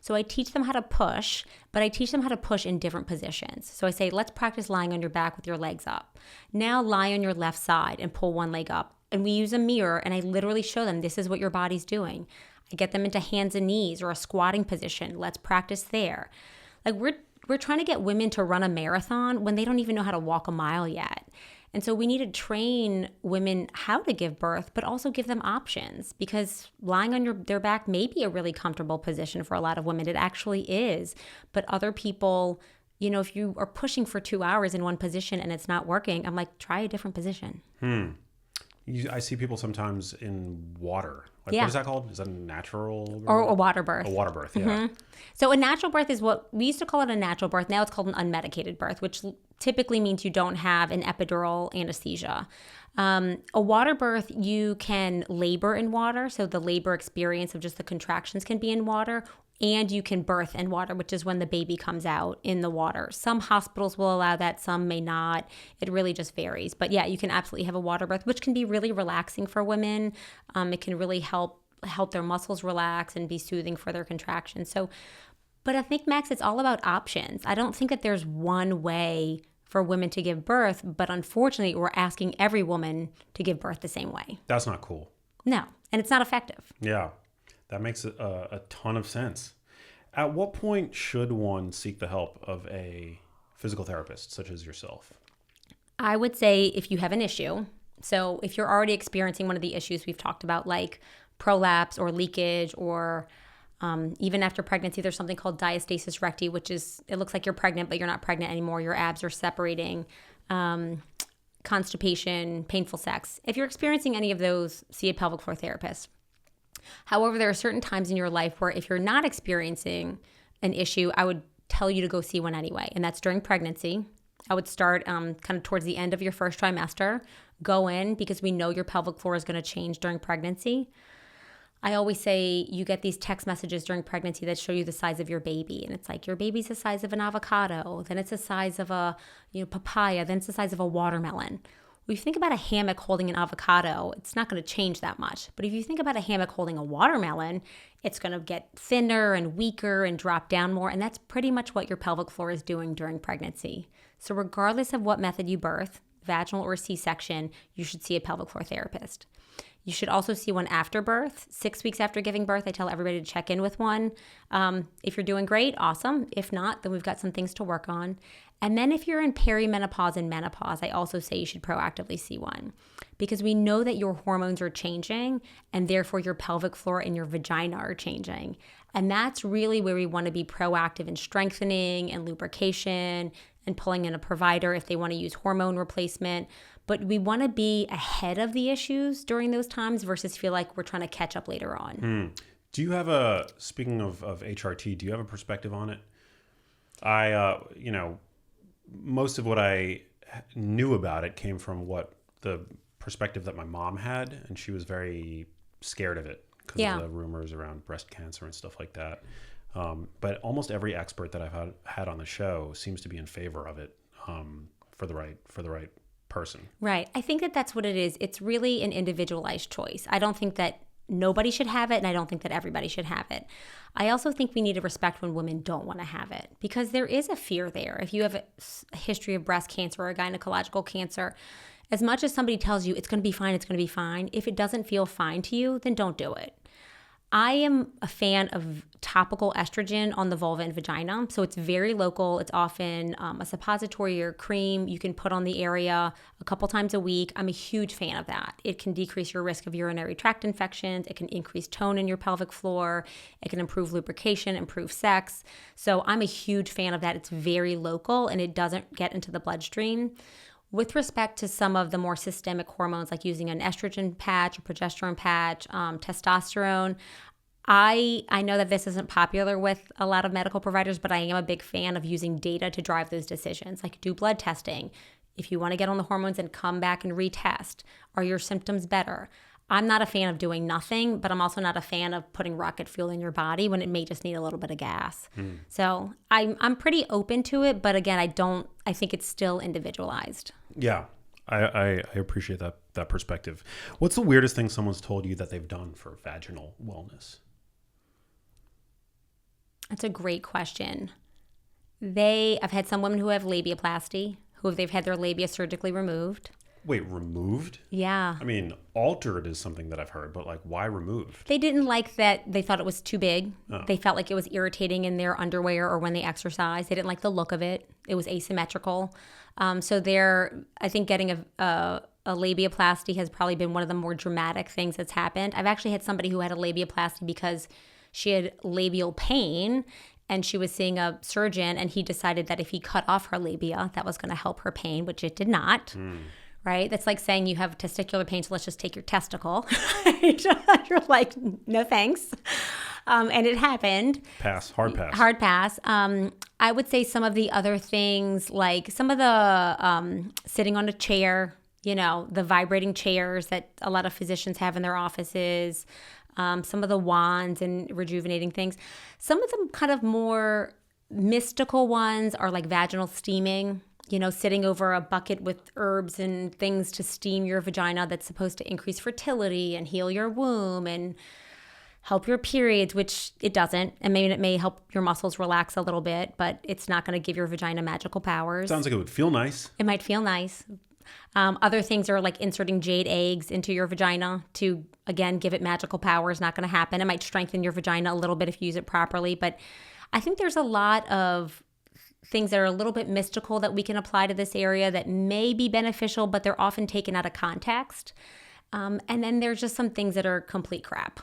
B: So I teach them how to push, but I teach them how to push in different positions. So I say, let's practice lying on your back with your legs up. Now lie on your left side and pull one leg up. And we use a mirror and I literally show them this is what your body's doing. I get them into hands and knees or a squatting position. Let's practice there. Like we're trying to get women to run a marathon when they don't even know how to walk a mile yet. And so we need to train women how to give birth, but also give them options, because lying on their back may be a really comfortable position for a lot of women. It actually is. But other people, if you are pushing for 2 hours in one position and it's not working, I'm like, try a different position.
A: I see people sometimes in water. Like,
B: Yeah.
A: what is that called? Is that a natural birth?
B: Or a water birth.
A: A water birth, yeah.
B: So a natural birth is what we used to call it, a natural birth. Now it's called an unmedicated birth, which typically means you don't have an epidural anesthesia. A water birth, you can labor in water. So the labor experience of just the contractions can be in water, and you can birth in water, which is when the baby comes out in the water. Some hospitals will allow that, some may not. It really just varies. But yeah, you can absolutely have a water birth, which can be really relaxing for women. It can really help their muscles relax and be soothing for their contractions. So, but I think, Max, it's all about options. I don't think that there's one way for women to give birth, but unfortunately, we're asking every woman to give birth the same way.
A: That's not cool.
B: No, and it's not effective.
A: Yeah, that makes a ton of sense. At what point should one seek the help of a physical therapist, such as yourself?
B: I would say if you have an issue, so if you're already experiencing one of the issues we've talked about, like prolapse or leakage, or even after pregnancy, there's something called diastasis recti, which is, it looks like you're pregnant, but you're not pregnant anymore. Your abs are separating, constipation, painful sex. If you're experiencing any of those, see a pelvic floor therapist. However, there are certain times in your life where if you're not experiencing an issue, I would tell you to go see one anyway. And that's during pregnancy. I would start kind of towards the end of your first trimester. Go in, because we know your pelvic floor is going to change during pregnancy. I always say you get these text messages during pregnancy that show you the size of your baby. And it's like, your baby's the size of an avocado. Then it's the size of a papaya. Then it's the size of a watermelon. When you think about a hammock holding an avocado, it's not going to change that much. But if you think about a hammock holding a watermelon, it's going to get thinner and weaker and drop down more. And that's pretty much what your pelvic floor is doing during pregnancy. So regardless of what method you birth, vaginal or C-section, you should see a pelvic floor therapist. You should also see one after birth. 6 weeks after giving birth, I tell everybody to check in with one. If you're doing great, awesome. If not, then we've got some things to work on. And then if you're in perimenopause and menopause, I also say you should proactively see one, because we know that your hormones are changing and therefore your pelvic floor and your vagina are changing. And that's really where we want to be proactive in strengthening and lubrication and pulling in a provider if they want to use hormone replacement. But we want to be ahead of the issues during those times versus feel like we're trying to catch up later on.
A: Do you have speaking of HRT, do you have a perspective on it? Most of what I knew about it came from the perspective that my mom had, and she was very scared of it because of the rumors around breast cancer and stuff like that. But almost every expert that I've had on the show seems to be in favor of it for the right person.
B: Right. I think that that's what it is. It's really an individualized choice. I don't think that nobody should have it, and I don't think that everybody should have it. I also think we need to respect when women don't want to have it, because there is a fear there. If you have a history of breast cancer or a gynecological cancer, as much as somebody tells you it's going to be fine, it's going to be fine, if it doesn't feel fine to you, then don't do it. I am a fan of topical estrogen on the vulva and vagina. So it's very local. It's often a suppository or cream you can put on the area a couple times a week. I'm a huge fan of that. It can decrease your risk of urinary tract infections. It can increase tone in your pelvic floor. It can improve lubrication, improve sex. So I'm a huge fan of that. It's very local and it doesn't get into the bloodstream. With respect to some of the more systemic hormones, like using an estrogen patch or progesterone patch, testosterone, I know that this isn't popular with a lot of medical providers, but I am a big fan of using data to drive those decisions, like do blood testing. If you want to get on the hormones and come back and retest, are your symptoms better? I'm not a fan of doing nothing, but I'm also not a fan of putting rocket fuel in your body when it may just need a little bit of gas. So I'm pretty open to it, but again, I think it's still individualized.
A: Yeah, I appreciate that perspective. What's the weirdest thing someone's told you that they've done for vaginal wellness?
B: That's a great question. I've had some women who have labiaplasty, they've had their labia surgically removed.
A: Wait, removed?
B: Yeah.
A: I mean, altered is something that I've heard, but like, why removed?
B: They didn't like that. They thought it was too big.
A: Oh.
B: They felt like it was irritating in their underwear or when they exercise. They didn't like the look of it. It was asymmetrical. So I think getting a labiaplasty has probably been one of the more dramatic things that's happened. I've actually had somebody who had a labiaplasty because she had labial pain and she was seeing a surgeon, and he decided that if he cut off her labia, that was going to help her pain, which it did not. Right? That's like saying you have testicular pain, so let's just take your testicle. You're like, no thanks. And it happened.
A: Pass. Hard pass.
B: Hard pass. I would say some of the other things, like some of the sitting on a chair, the vibrating chairs that a lot of physicians have in their offices, some of the wands and rejuvenating things. Some of them kind of more mystical ones are like vaginal steaming. Sitting over a bucket with herbs and things to steam your vagina that's supposed to increase fertility and heal your womb and help your periods, which it doesn't. I mean, it may help your muscles relax a little bit, but it's not going to give your vagina magical powers.
A: Sounds like it would feel nice.
B: It might feel nice. Other things are like inserting jade eggs into your vagina to, again, give it magical powers. Not going to happen. It might strengthen your vagina a little bit if you use it properly. But I think there's a lot of things that are a little bit mystical that we can apply to this area that may be beneficial, but they're often taken out of context. And then there's just some things that are complete crap.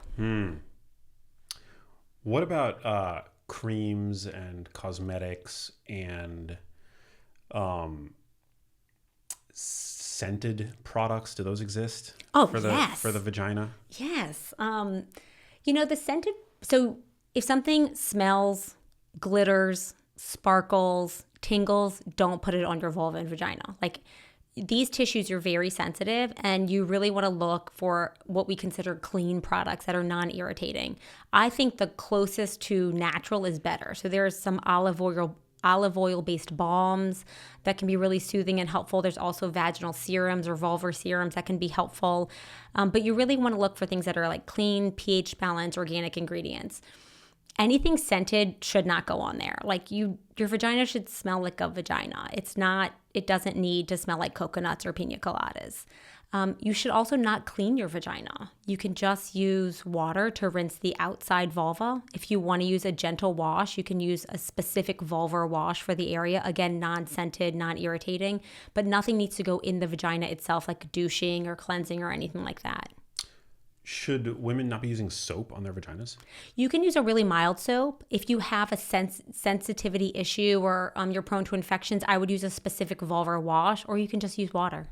A: What about creams and cosmetics and scented products? Do those exist?
B: Yes.
A: For the vagina?
B: Yes. The scented, so if something smells, glitters, sparkles, tingles, don't put it on your vulva and vagina. Like, these tissues are very sensitive, and you really want to look for what we consider clean products that are non-irritating. I think the closest to natural is better. So there's some olive oil based balms that can be really soothing and helpful. There's also vaginal serums or vulvar serums that can be helpful. But you really want to look for things that are like clean, pH balanced, organic ingredients. Anything scented should not go on there. Like, your vagina should smell like a vagina. It doesn't need to smell like coconuts or pina coladas. You should also not clean your vagina. You can just use water to rinse the outside vulva. If you want to use a gentle wash, you can use a specific vulvar wash for the area. Again, non-scented, non-irritating, but nothing needs to go in the vagina itself, like douching or cleansing or anything like that.
A: Should women not be using soap on their vaginas?
B: You can use a really mild soap. If you have a sensitivity issue or you're prone to infections, I would use a specific vulvar wash, or you can just use water.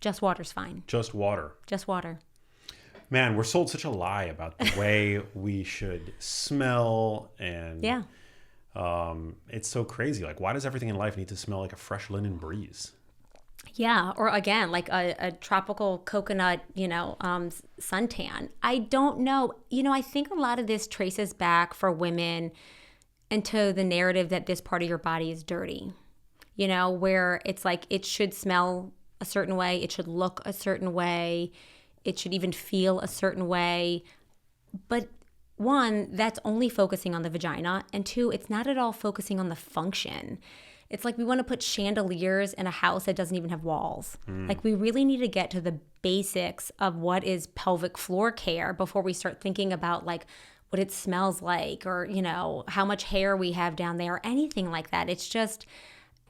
B: Just water's fine.
A: Just water.
B: Just water.
A: Man, we're sold such a lie about the way we should smell, and
B: yeah,
A: it's so crazy. Like, why does everything in life need to smell like a fresh linen breeze?
B: Yeah, or again, like a tropical coconut, suntan. I don't know. I think a lot of this traces back for women into the narrative that this part of your body is dirty, where it's like it should smell a certain way, it should look a certain way, it should even feel a certain way. But one, that's only focusing on the vagina. And two, it's not at all focusing on the function. It's like we want to put chandeliers in a house that doesn't even have walls. Like, we really need to get to the basics of what is pelvic floor care before we start thinking about like what it smells like, or, how much hair we have down there, or anything like that. It's just,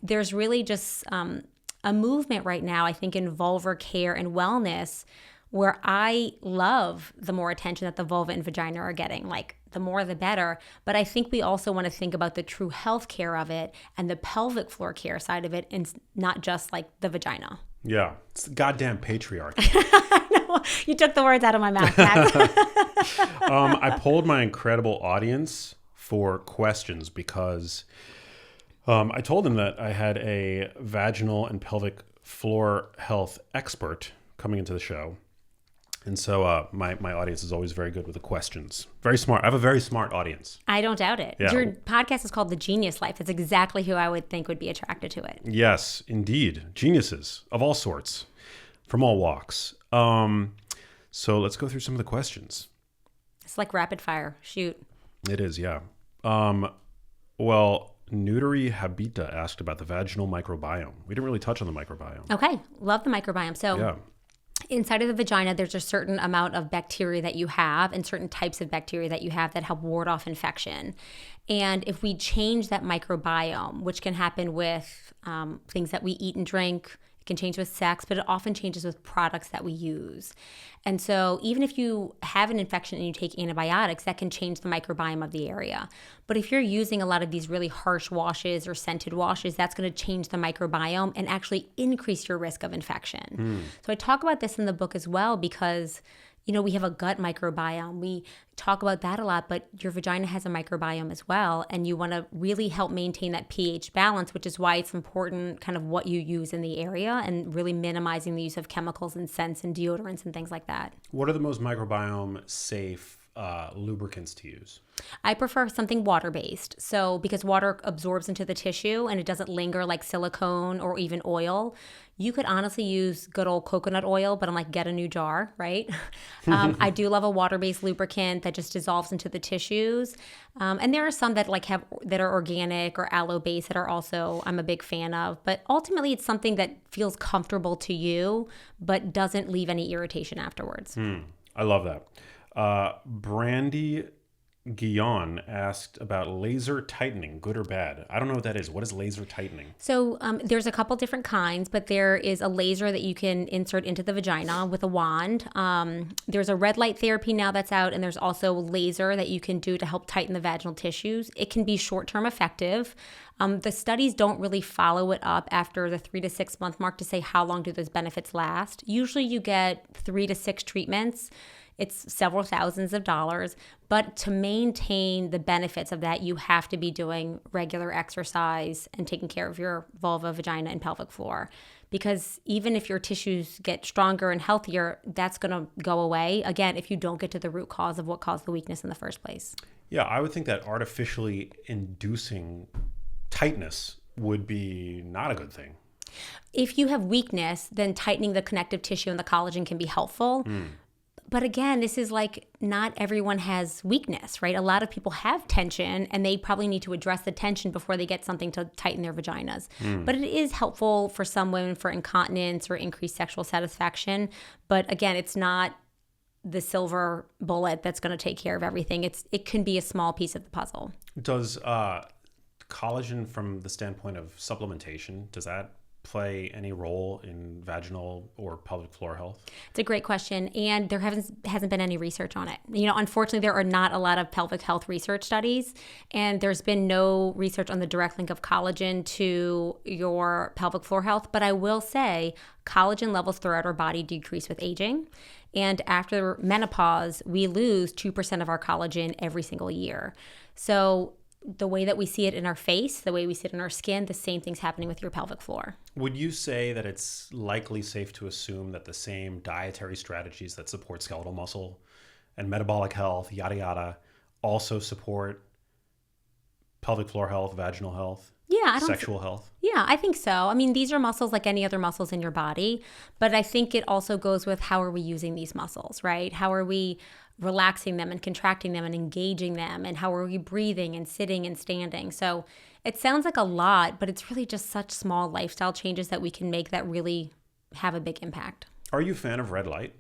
B: there's really just a movement right now, I think, in vulvar care and wellness, where I love the more attention that the vulva and vagina are getting. Like, the more the better. But I think we also want to think about the true health care of it and the pelvic floor care side of it, and not just like the vagina.
A: Yeah, it's the goddamn patriarchy.
B: No, you took the words out of my mouth, Max.
A: I polled my incredible audience for questions because I told them that I had a vaginal and pelvic floor health expert coming into the show. And so my audience is always very good with the questions. Very smart. I have a very smart audience.
B: I don't doubt it.
A: Yeah.
B: Your podcast is called The Genius Life. That's exactly who I would think would be attracted to it.
A: Yes, indeed. Geniuses of all sorts, from all walks. So let's go through some of the questions.
B: It's like rapid fire. Shoot.
A: It is, yeah. Well, Nutri Habita asked about the vaginal microbiome. We didn't really touch on the microbiome.
B: Okay. Love the microbiome. So
A: Yeah.
B: inside of the vagina, there's a certain amount of bacteria that you have and certain types of bacteria that you have that help ward off infection. And if we change that microbiome, which can happen with things that we eat and drink, it can change with sex, but it often changes with products that we use. And so even if you have an infection and you take antibiotics, that can change the microbiome of the area. But if you're using a lot of these really harsh washes or scented washes, that's going to change the microbiome and actually increase your risk of infection. So I talk about this in the book as well because we have a gut microbiome. We talk about that a lot, but your vagina has a microbiome as well. And you want to really help maintain that pH balance, which is why it's important kind of what you use in the area and really minimizing the use of chemicals and scents and deodorants and things like that.
A: What are the most microbiome safe lubricants to use?
B: I prefer something water-based. So because water absorbs into the tissue and it doesn't linger like silicone or even oil, you could honestly use good old coconut oil, but I'm like, get a new jar, right? I do love a water-based lubricant that just dissolves into the tissues. And there are some that that are organic or aloe-based that are also I'm a big fan of. But ultimately, it's something that feels comfortable to you, but doesn't leave any irritation afterwards.
A: I love that. Brandy Guillon asked about laser tightening, good or bad? I don't know what that is. What is laser tightening?
B: So there's a couple different kinds, but there is a laser that you can insert into the vagina with a wand. There's a red light therapy now that's out, and there's also laser that you can do to help tighten the vaginal tissues. It can be short-term effective. The studies don't really follow it up after the 3 to 6 month mark to say how long do those benefits last. Usually you get 3 to 6 treatments. It's several thousands of dollars, but to maintain the benefits of that, you have to be doing regular exercise and taking care of your vulva, vagina, and pelvic floor. Because even if your tissues get stronger and healthier, that's going to go away, again, if you don't get to the root cause of what caused the weakness in the first place.
A: Yeah, I would think that artificially inducing tightness would be not a good thing.
B: If you have weakness, then tightening the connective tissue and the collagen can be helpful. But again, this is like not everyone has weakness, right? A lot of people have tension and they probably need to address the tension before they get something to tighten their vaginas. But it is helpful for some women for incontinence or increased sexual satisfaction. But again, it's not the silver bullet that's going to take care of everything. It can be a small piece of the puzzle.
A: Does collagen from the standpoint of supplementation, does that play any role in vaginal or pelvic floor health?
B: It's a great question, and there hasn't been any research on it. Unfortunately, there are not a lot of pelvic health research studies, and there's been no research on the direct link of collagen to your pelvic floor health. But I will say collagen levels throughout our body decrease with aging, and after menopause, we lose 2% of our collagen every single year. So the way that we see it in our face, the way we see it in our skin, the same thing's happening with your pelvic floor.
A: Would you say that it's likely safe to assume that the same dietary strategies that support skeletal muscle and metabolic health, yada, yada, also support pelvic floor health, vaginal health, sexual health?
B: Yeah, I think so. I mean, these are muscles like any other muscles in your body, but I think it also goes with how are we using these muscles, right? How are we relaxing them and contracting them and engaging them, and how are we breathing and sitting and standing? So it sounds like a lot, but it's really just such small lifestyle changes that we can make that really have a big impact.
A: Are you a fan of red light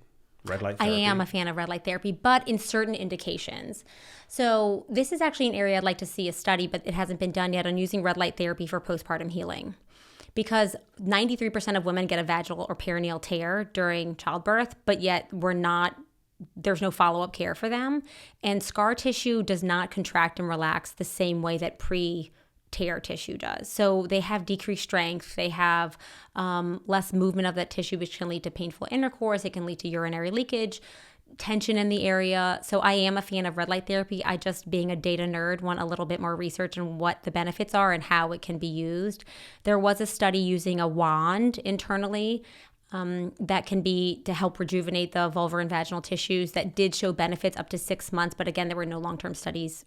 A: therapy?
B: I am a fan of red light therapy, but in certain indications. So this is actually an area I'd like to see a study, but it hasn't been done yet, on using red light therapy for postpartum healing. Because 93% of women get a vaginal or perineal tear during childbirth, but yet there's no follow-up care for them. And scar tissue does not contract and relax the same way that pre-tear tissue does. So they have decreased strength. They have less movement of that tissue, which can lead to painful intercourse. It can lead to urinary leakage, tension in the area. So I am a fan of red light therapy. I just, being a data nerd, want a little bit more research on what the benefits are and how it can be used. There was a study using a wand internally that can be to help rejuvenate the vulvar and vaginal tissues that did show benefits up to 6 months. But again, there were no long-term studies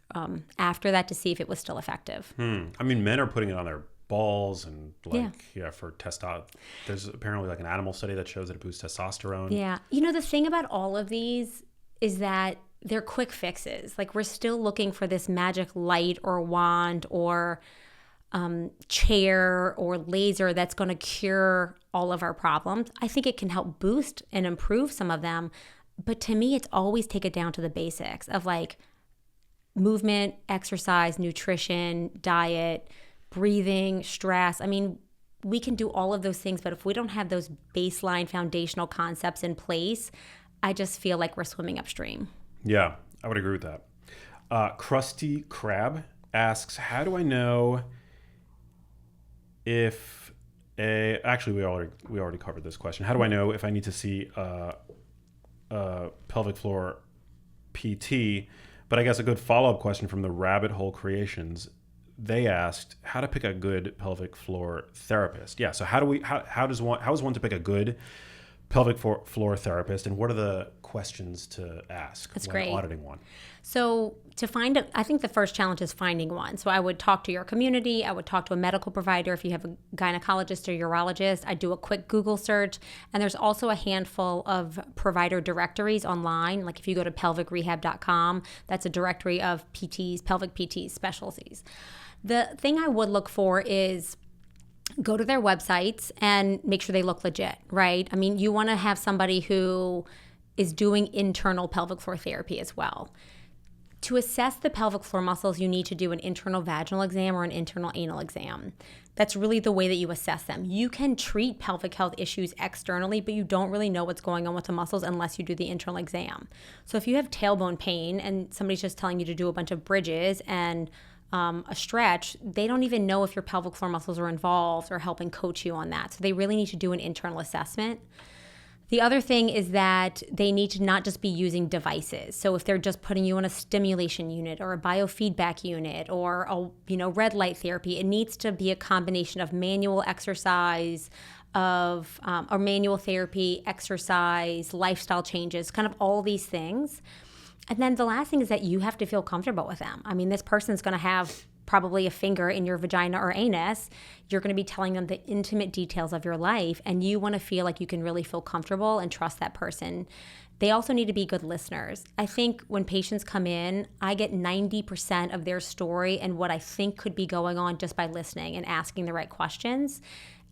B: after that to see if it was still effective.
A: I mean, men are putting it on their balls and for testosterone. There's apparently like an animal study that shows that it boosts testosterone.
B: Yeah. The thing about all of these is that they're quick fixes. Like, we're still looking for this magic light or wand or chair or laser that's going to cure all of our problems. I think it can help boost and improve some of them. But to me, it's always take it down to the basics of like movement, exercise, nutrition, diet, breathing, stress. I mean, we can do all of those things, but if we don't have those baseline foundational concepts in place, I just feel like we're swimming upstream.
A: Yeah, I would agree with that. Krusty Krab asks, how do I know if actually we already covered this question. How do I know if I need to see a pelvic floor PT? But I guess a good follow-up question from the Rabbit Hole Creations, they asked how to pick a good pelvic floor therapist. Yeah, so how is one to pick a good pelvic floor therapist, and what are the questions to ask when auditing one?
B: So I think the first challenge is finding one. So I would talk to your community. I would talk to a medical provider. If you have a gynecologist or urologist, I'd do a quick Google search. And there's also a handful of provider directories online. Like if you go to pelvicrehab.com, that's a directory of PTs, pelvic PTs, specialties. The thing I would look for is go to their websites and make sure they look legit, right? I mean, you want to have somebody who is doing internal pelvic floor therapy as well. To assess the pelvic floor muscles, you need to do an internal vaginal exam or an internal anal exam. That's really the way that you assess them. You can treat pelvic health issues externally, but you don't really know what's going on with the muscles unless you do the internal exam. So if you have tailbone pain and somebody's just telling you to do a bunch of bridges and a stretch, they don't even know if your pelvic floor muscles are involved or helping coach you on that. So they really need to do an internal assessment. The other thing is that they need to not just be using devices. So if they're just putting you on a stimulation unit or a biofeedback unit or a red light therapy, it needs to be a combination of manual exercise, or manual therapy, exercise, lifestyle changes, kind of all these things. And then the last thing is that you have to feel comfortable with them. I mean, this person's going to have probably a finger in your vagina or anus. You're going to be telling them the intimate details of your life, and you want to feel like you can really feel comfortable and trust that person. They also need to be good listeners. I think when patients come in, I get 90% of their story and what I think could be going on just by listening and asking the right questions.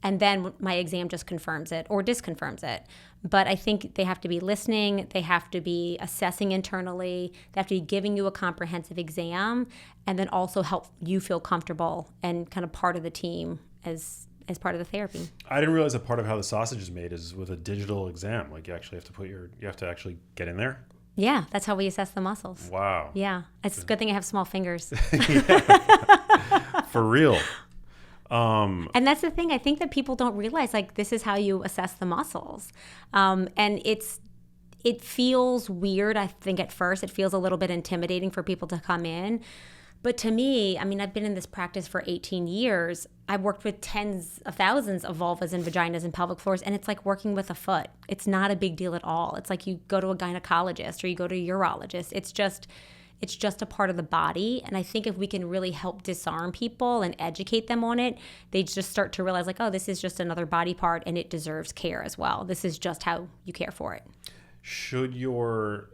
B: And then my exam just confirms it or disconfirms it. But I think they have to be listening. They have to be assessing internally. They have to be giving you a comprehensive exam, and then also help you feel comfortable and kind of part of the team as part of the therapy.
A: I didn't realize that part of how the sausage is made is with a digital exam. Like you actually have to you have to actually get in there.
B: Yeah, that's how we assess the muscles.
A: Wow.
B: Yeah, it's a good thing I have small fingers.
A: For real.
B: And that's the thing. I think that people don't realize, like, this is how you assess the muscles. And it feels weird. I think at first it feels a little bit intimidating for people to come in. But to me, I mean, I've been in this practice for 18 years. I've worked with tens of thousands of vulvas and vaginas and pelvic floors, and it's like working with a foot. It's not a big deal at all. It's like you go to a gynecologist or you go to a urologist. It's just a part of the body. And I think if we can really help disarm people and educate them on it, they just start to realize, like, oh, this is just another body part and it deserves care as well. This is just how you care for it.
A: Should your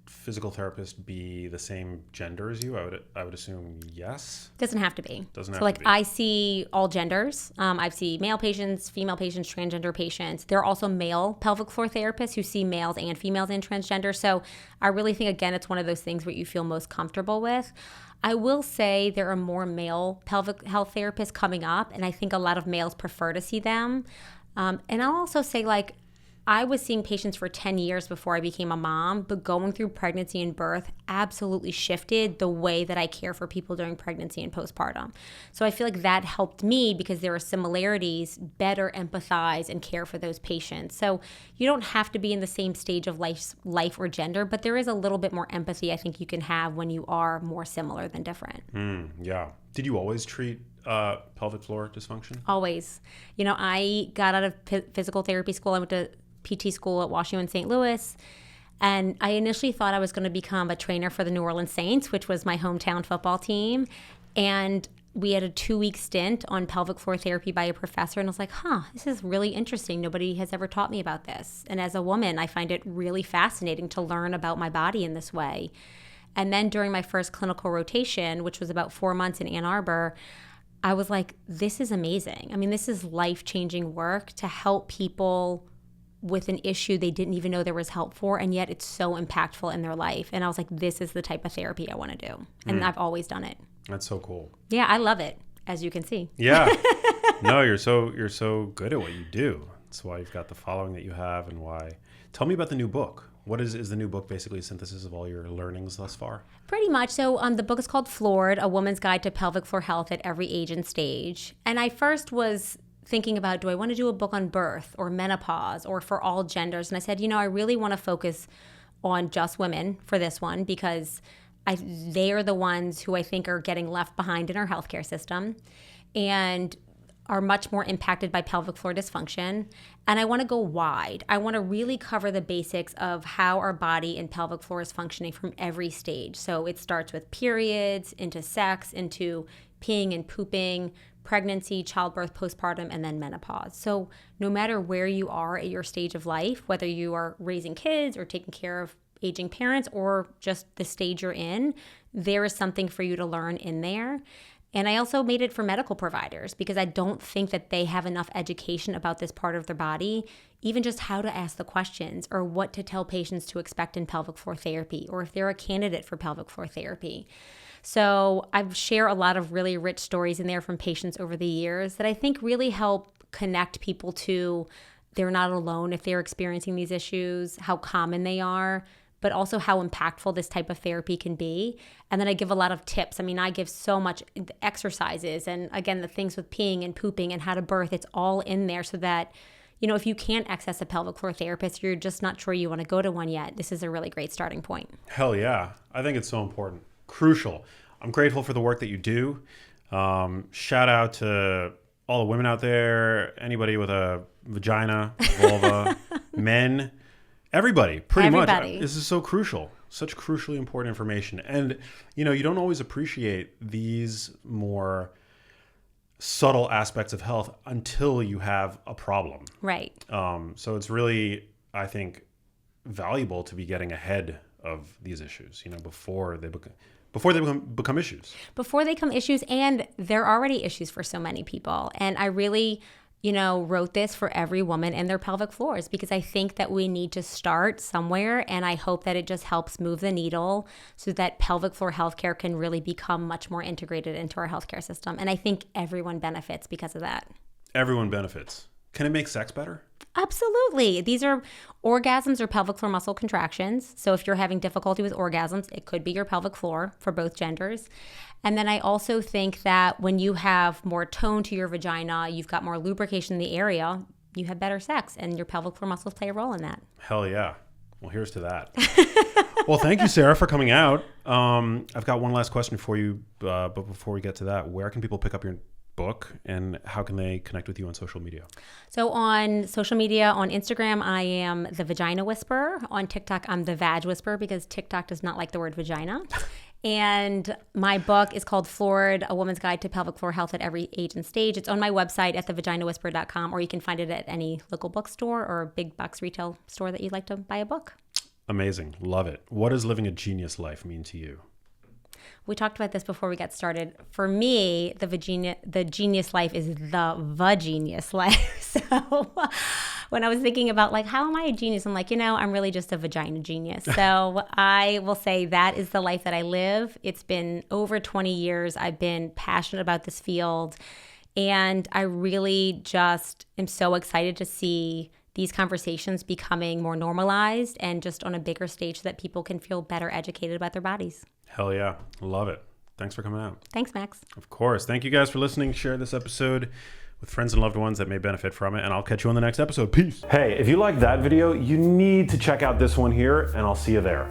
A: physical therapist be the same gender as you? I would assume yes.
B: Doesn't have to be.
A: Doesn't have
B: to be.
A: So like
B: I see all genders. I see male patients, female patients, transgender patients. There are also male pelvic floor therapists who see males and females and transgender. So I really think, again, it's one of those things where you feel most comfortable with. I will say there are more male pelvic health therapists coming up, and I think a lot of males prefer to see them. And I'll also say, like, I was seeing patients for 10 years before I became a mom, but going through pregnancy and birth absolutely shifted the way that I care for people during pregnancy and postpartum. So I feel like that helped me because there are similarities, better empathize and care for those patients. So you don't have to be in the same stage of life or gender, but there is a little bit more empathy I think you can have when you are more similar than different.
A: Yeah. Did you always treat pelvic floor dysfunction?
B: Always. I got out of physical therapy school. I went to PT school at Washington, St. Louis. And I initially thought I was going to become a trainer for the New Orleans Saints, which was my hometown football team. And we had a 2-week stint on pelvic floor therapy by a professor. And I was like, this is really interesting. Nobody has ever taught me about this. And as a woman, I find it really fascinating to learn about my body in this way. And then during my first clinical rotation, which was about 4 months in Ann Arbor, I was like, this is amazing. I mean, this is life-changing work to help people with an issue they didn't even know there was help for, and yet it's so impactful in their life. And I was like, this is the type of therapy I want to do. And I've always done it.
A: That's so cool.
B: Yeah, I love it, as you can see.
A: Yeah. No, you're so good at what you do. That's why you've got the following that you have, and why. Tell me about the new book. What is the new book basically a synthesis of all your learnings thus far? Pretty
B: much. So the book is called Floored, A Woman's Guide to Pelvic Floor Health at Every Age and Stage. And I first was thinking about, do I want to do a book on birth or menopause or for all genders? And I said, I really want to focus on just women for this one, because they are the ones who I think are getting left behind in our healthcare system and are much more impacted by pelvic floor dysfunction. And I want to go wide. I want to really cover the basics of how our body and pelvic floor is functioning from every stage. So it starts with periods, into sex, into peeing and pooping, pregnancy, childbirth, postpartum, and then menopause. So no matter where you are at your stage of life, whether you are raising kids or taking care of aging parents or just the stage you're in, there is something for you to learn in there. And I also made it for medical providers, because I don't think that they have enough education about this part of their body, even just how to ask the questions or what to tell patients to expect in pelvic floor therapy, or if they're a candidate for pelvic floor therapy. So I share a lot of really rich stories in there from patients over the years that I think really help connect people to they're not alone if they're experiencing these issues, how common they are, but also how impactful this type of therapy can be. And then I give a lot of tips. I mean, I give so much exercises and, again, the things with peeing and pooping and how to birth. It's all in there so that, if you can't access a pelvic floor therapist, you're just not sure you want to go to one yet, this is a really great starting point.
A: Hell yeah. I think it's so important. Crucial. I'm grateful for the work that you do. Shout out to all the women out there, anybody with a vagina, vulva, men, everybody, pretty much. This is so crucial, such crucially important information. And, you don't always appreciate these more subtle aspects of health until you have a problem.
B: Right.
A: So it's really, I think, valuable to be getting ahead of these issues, before they become issues. Before they become issues,
B: and they're already issues for so many people. And I really, wrote this for every woman and their pelvic floors, because I think that we need to start somewhere, and I hope that it just helps move the needle so that pelvic floor healthcare can really become much more integrated into our healthcare system. And I think everyone benefits because of that.
A: Everyone benefits. Can it make sex better?
B: Absolutely. These are orgasms or pelvic floor muscle contractions. So if you're having difficulty with orgasms, it could be your pelvic floor for both genders. And then I also think that when you have more tone to your vagina, you've got more lubrication in the area, you have better sex, and your pelvic floor muscles play a role in that.
A: Hell yeah. Well, here's to that. Well, thank you, Sara, for coming out. I've got one last question for you, but before we get to that, where can people pick up your book, and how can they connect with you on social media?
B: So on social media, on Instagram, I am the Vagina Whisperer. On TikTok, I'm the Vag Whisperer, because TikTok does not like the word vagina. And my book is called Floored, A Woman's Guide to Pelvic Floor Health at Every Age and Stage. It's on my website at thevaginawhisperer.com, or you can find it at any local bookstore or big box retail store that you'd like to buy a book.
A: Amazing. Love it. What does living a genius life mean to you?
B: We talked about this before we got started. For me, the genius life is the vagenius life. So when I was thinking about how am I a genius? I'm like, I'm really just a vagina genius. So I will say that is the life that I live. It's been over 20 years. I've been passionate about this field. And I really just am so excited to see these conversations becoming more normalized and just on a bigger stage so that people can feel better educated about their bodies.
A: Hell yeah. Love it. Thanks for coming out.
B: Thanks, Max.
A: Of course. Thank you guys for listening. Share this episode with friends and loved ones that may benefit from it, and I'll catch you on the next episode. Peace. Hey, if you like that video, you need to check out this one here, and I'll see you there.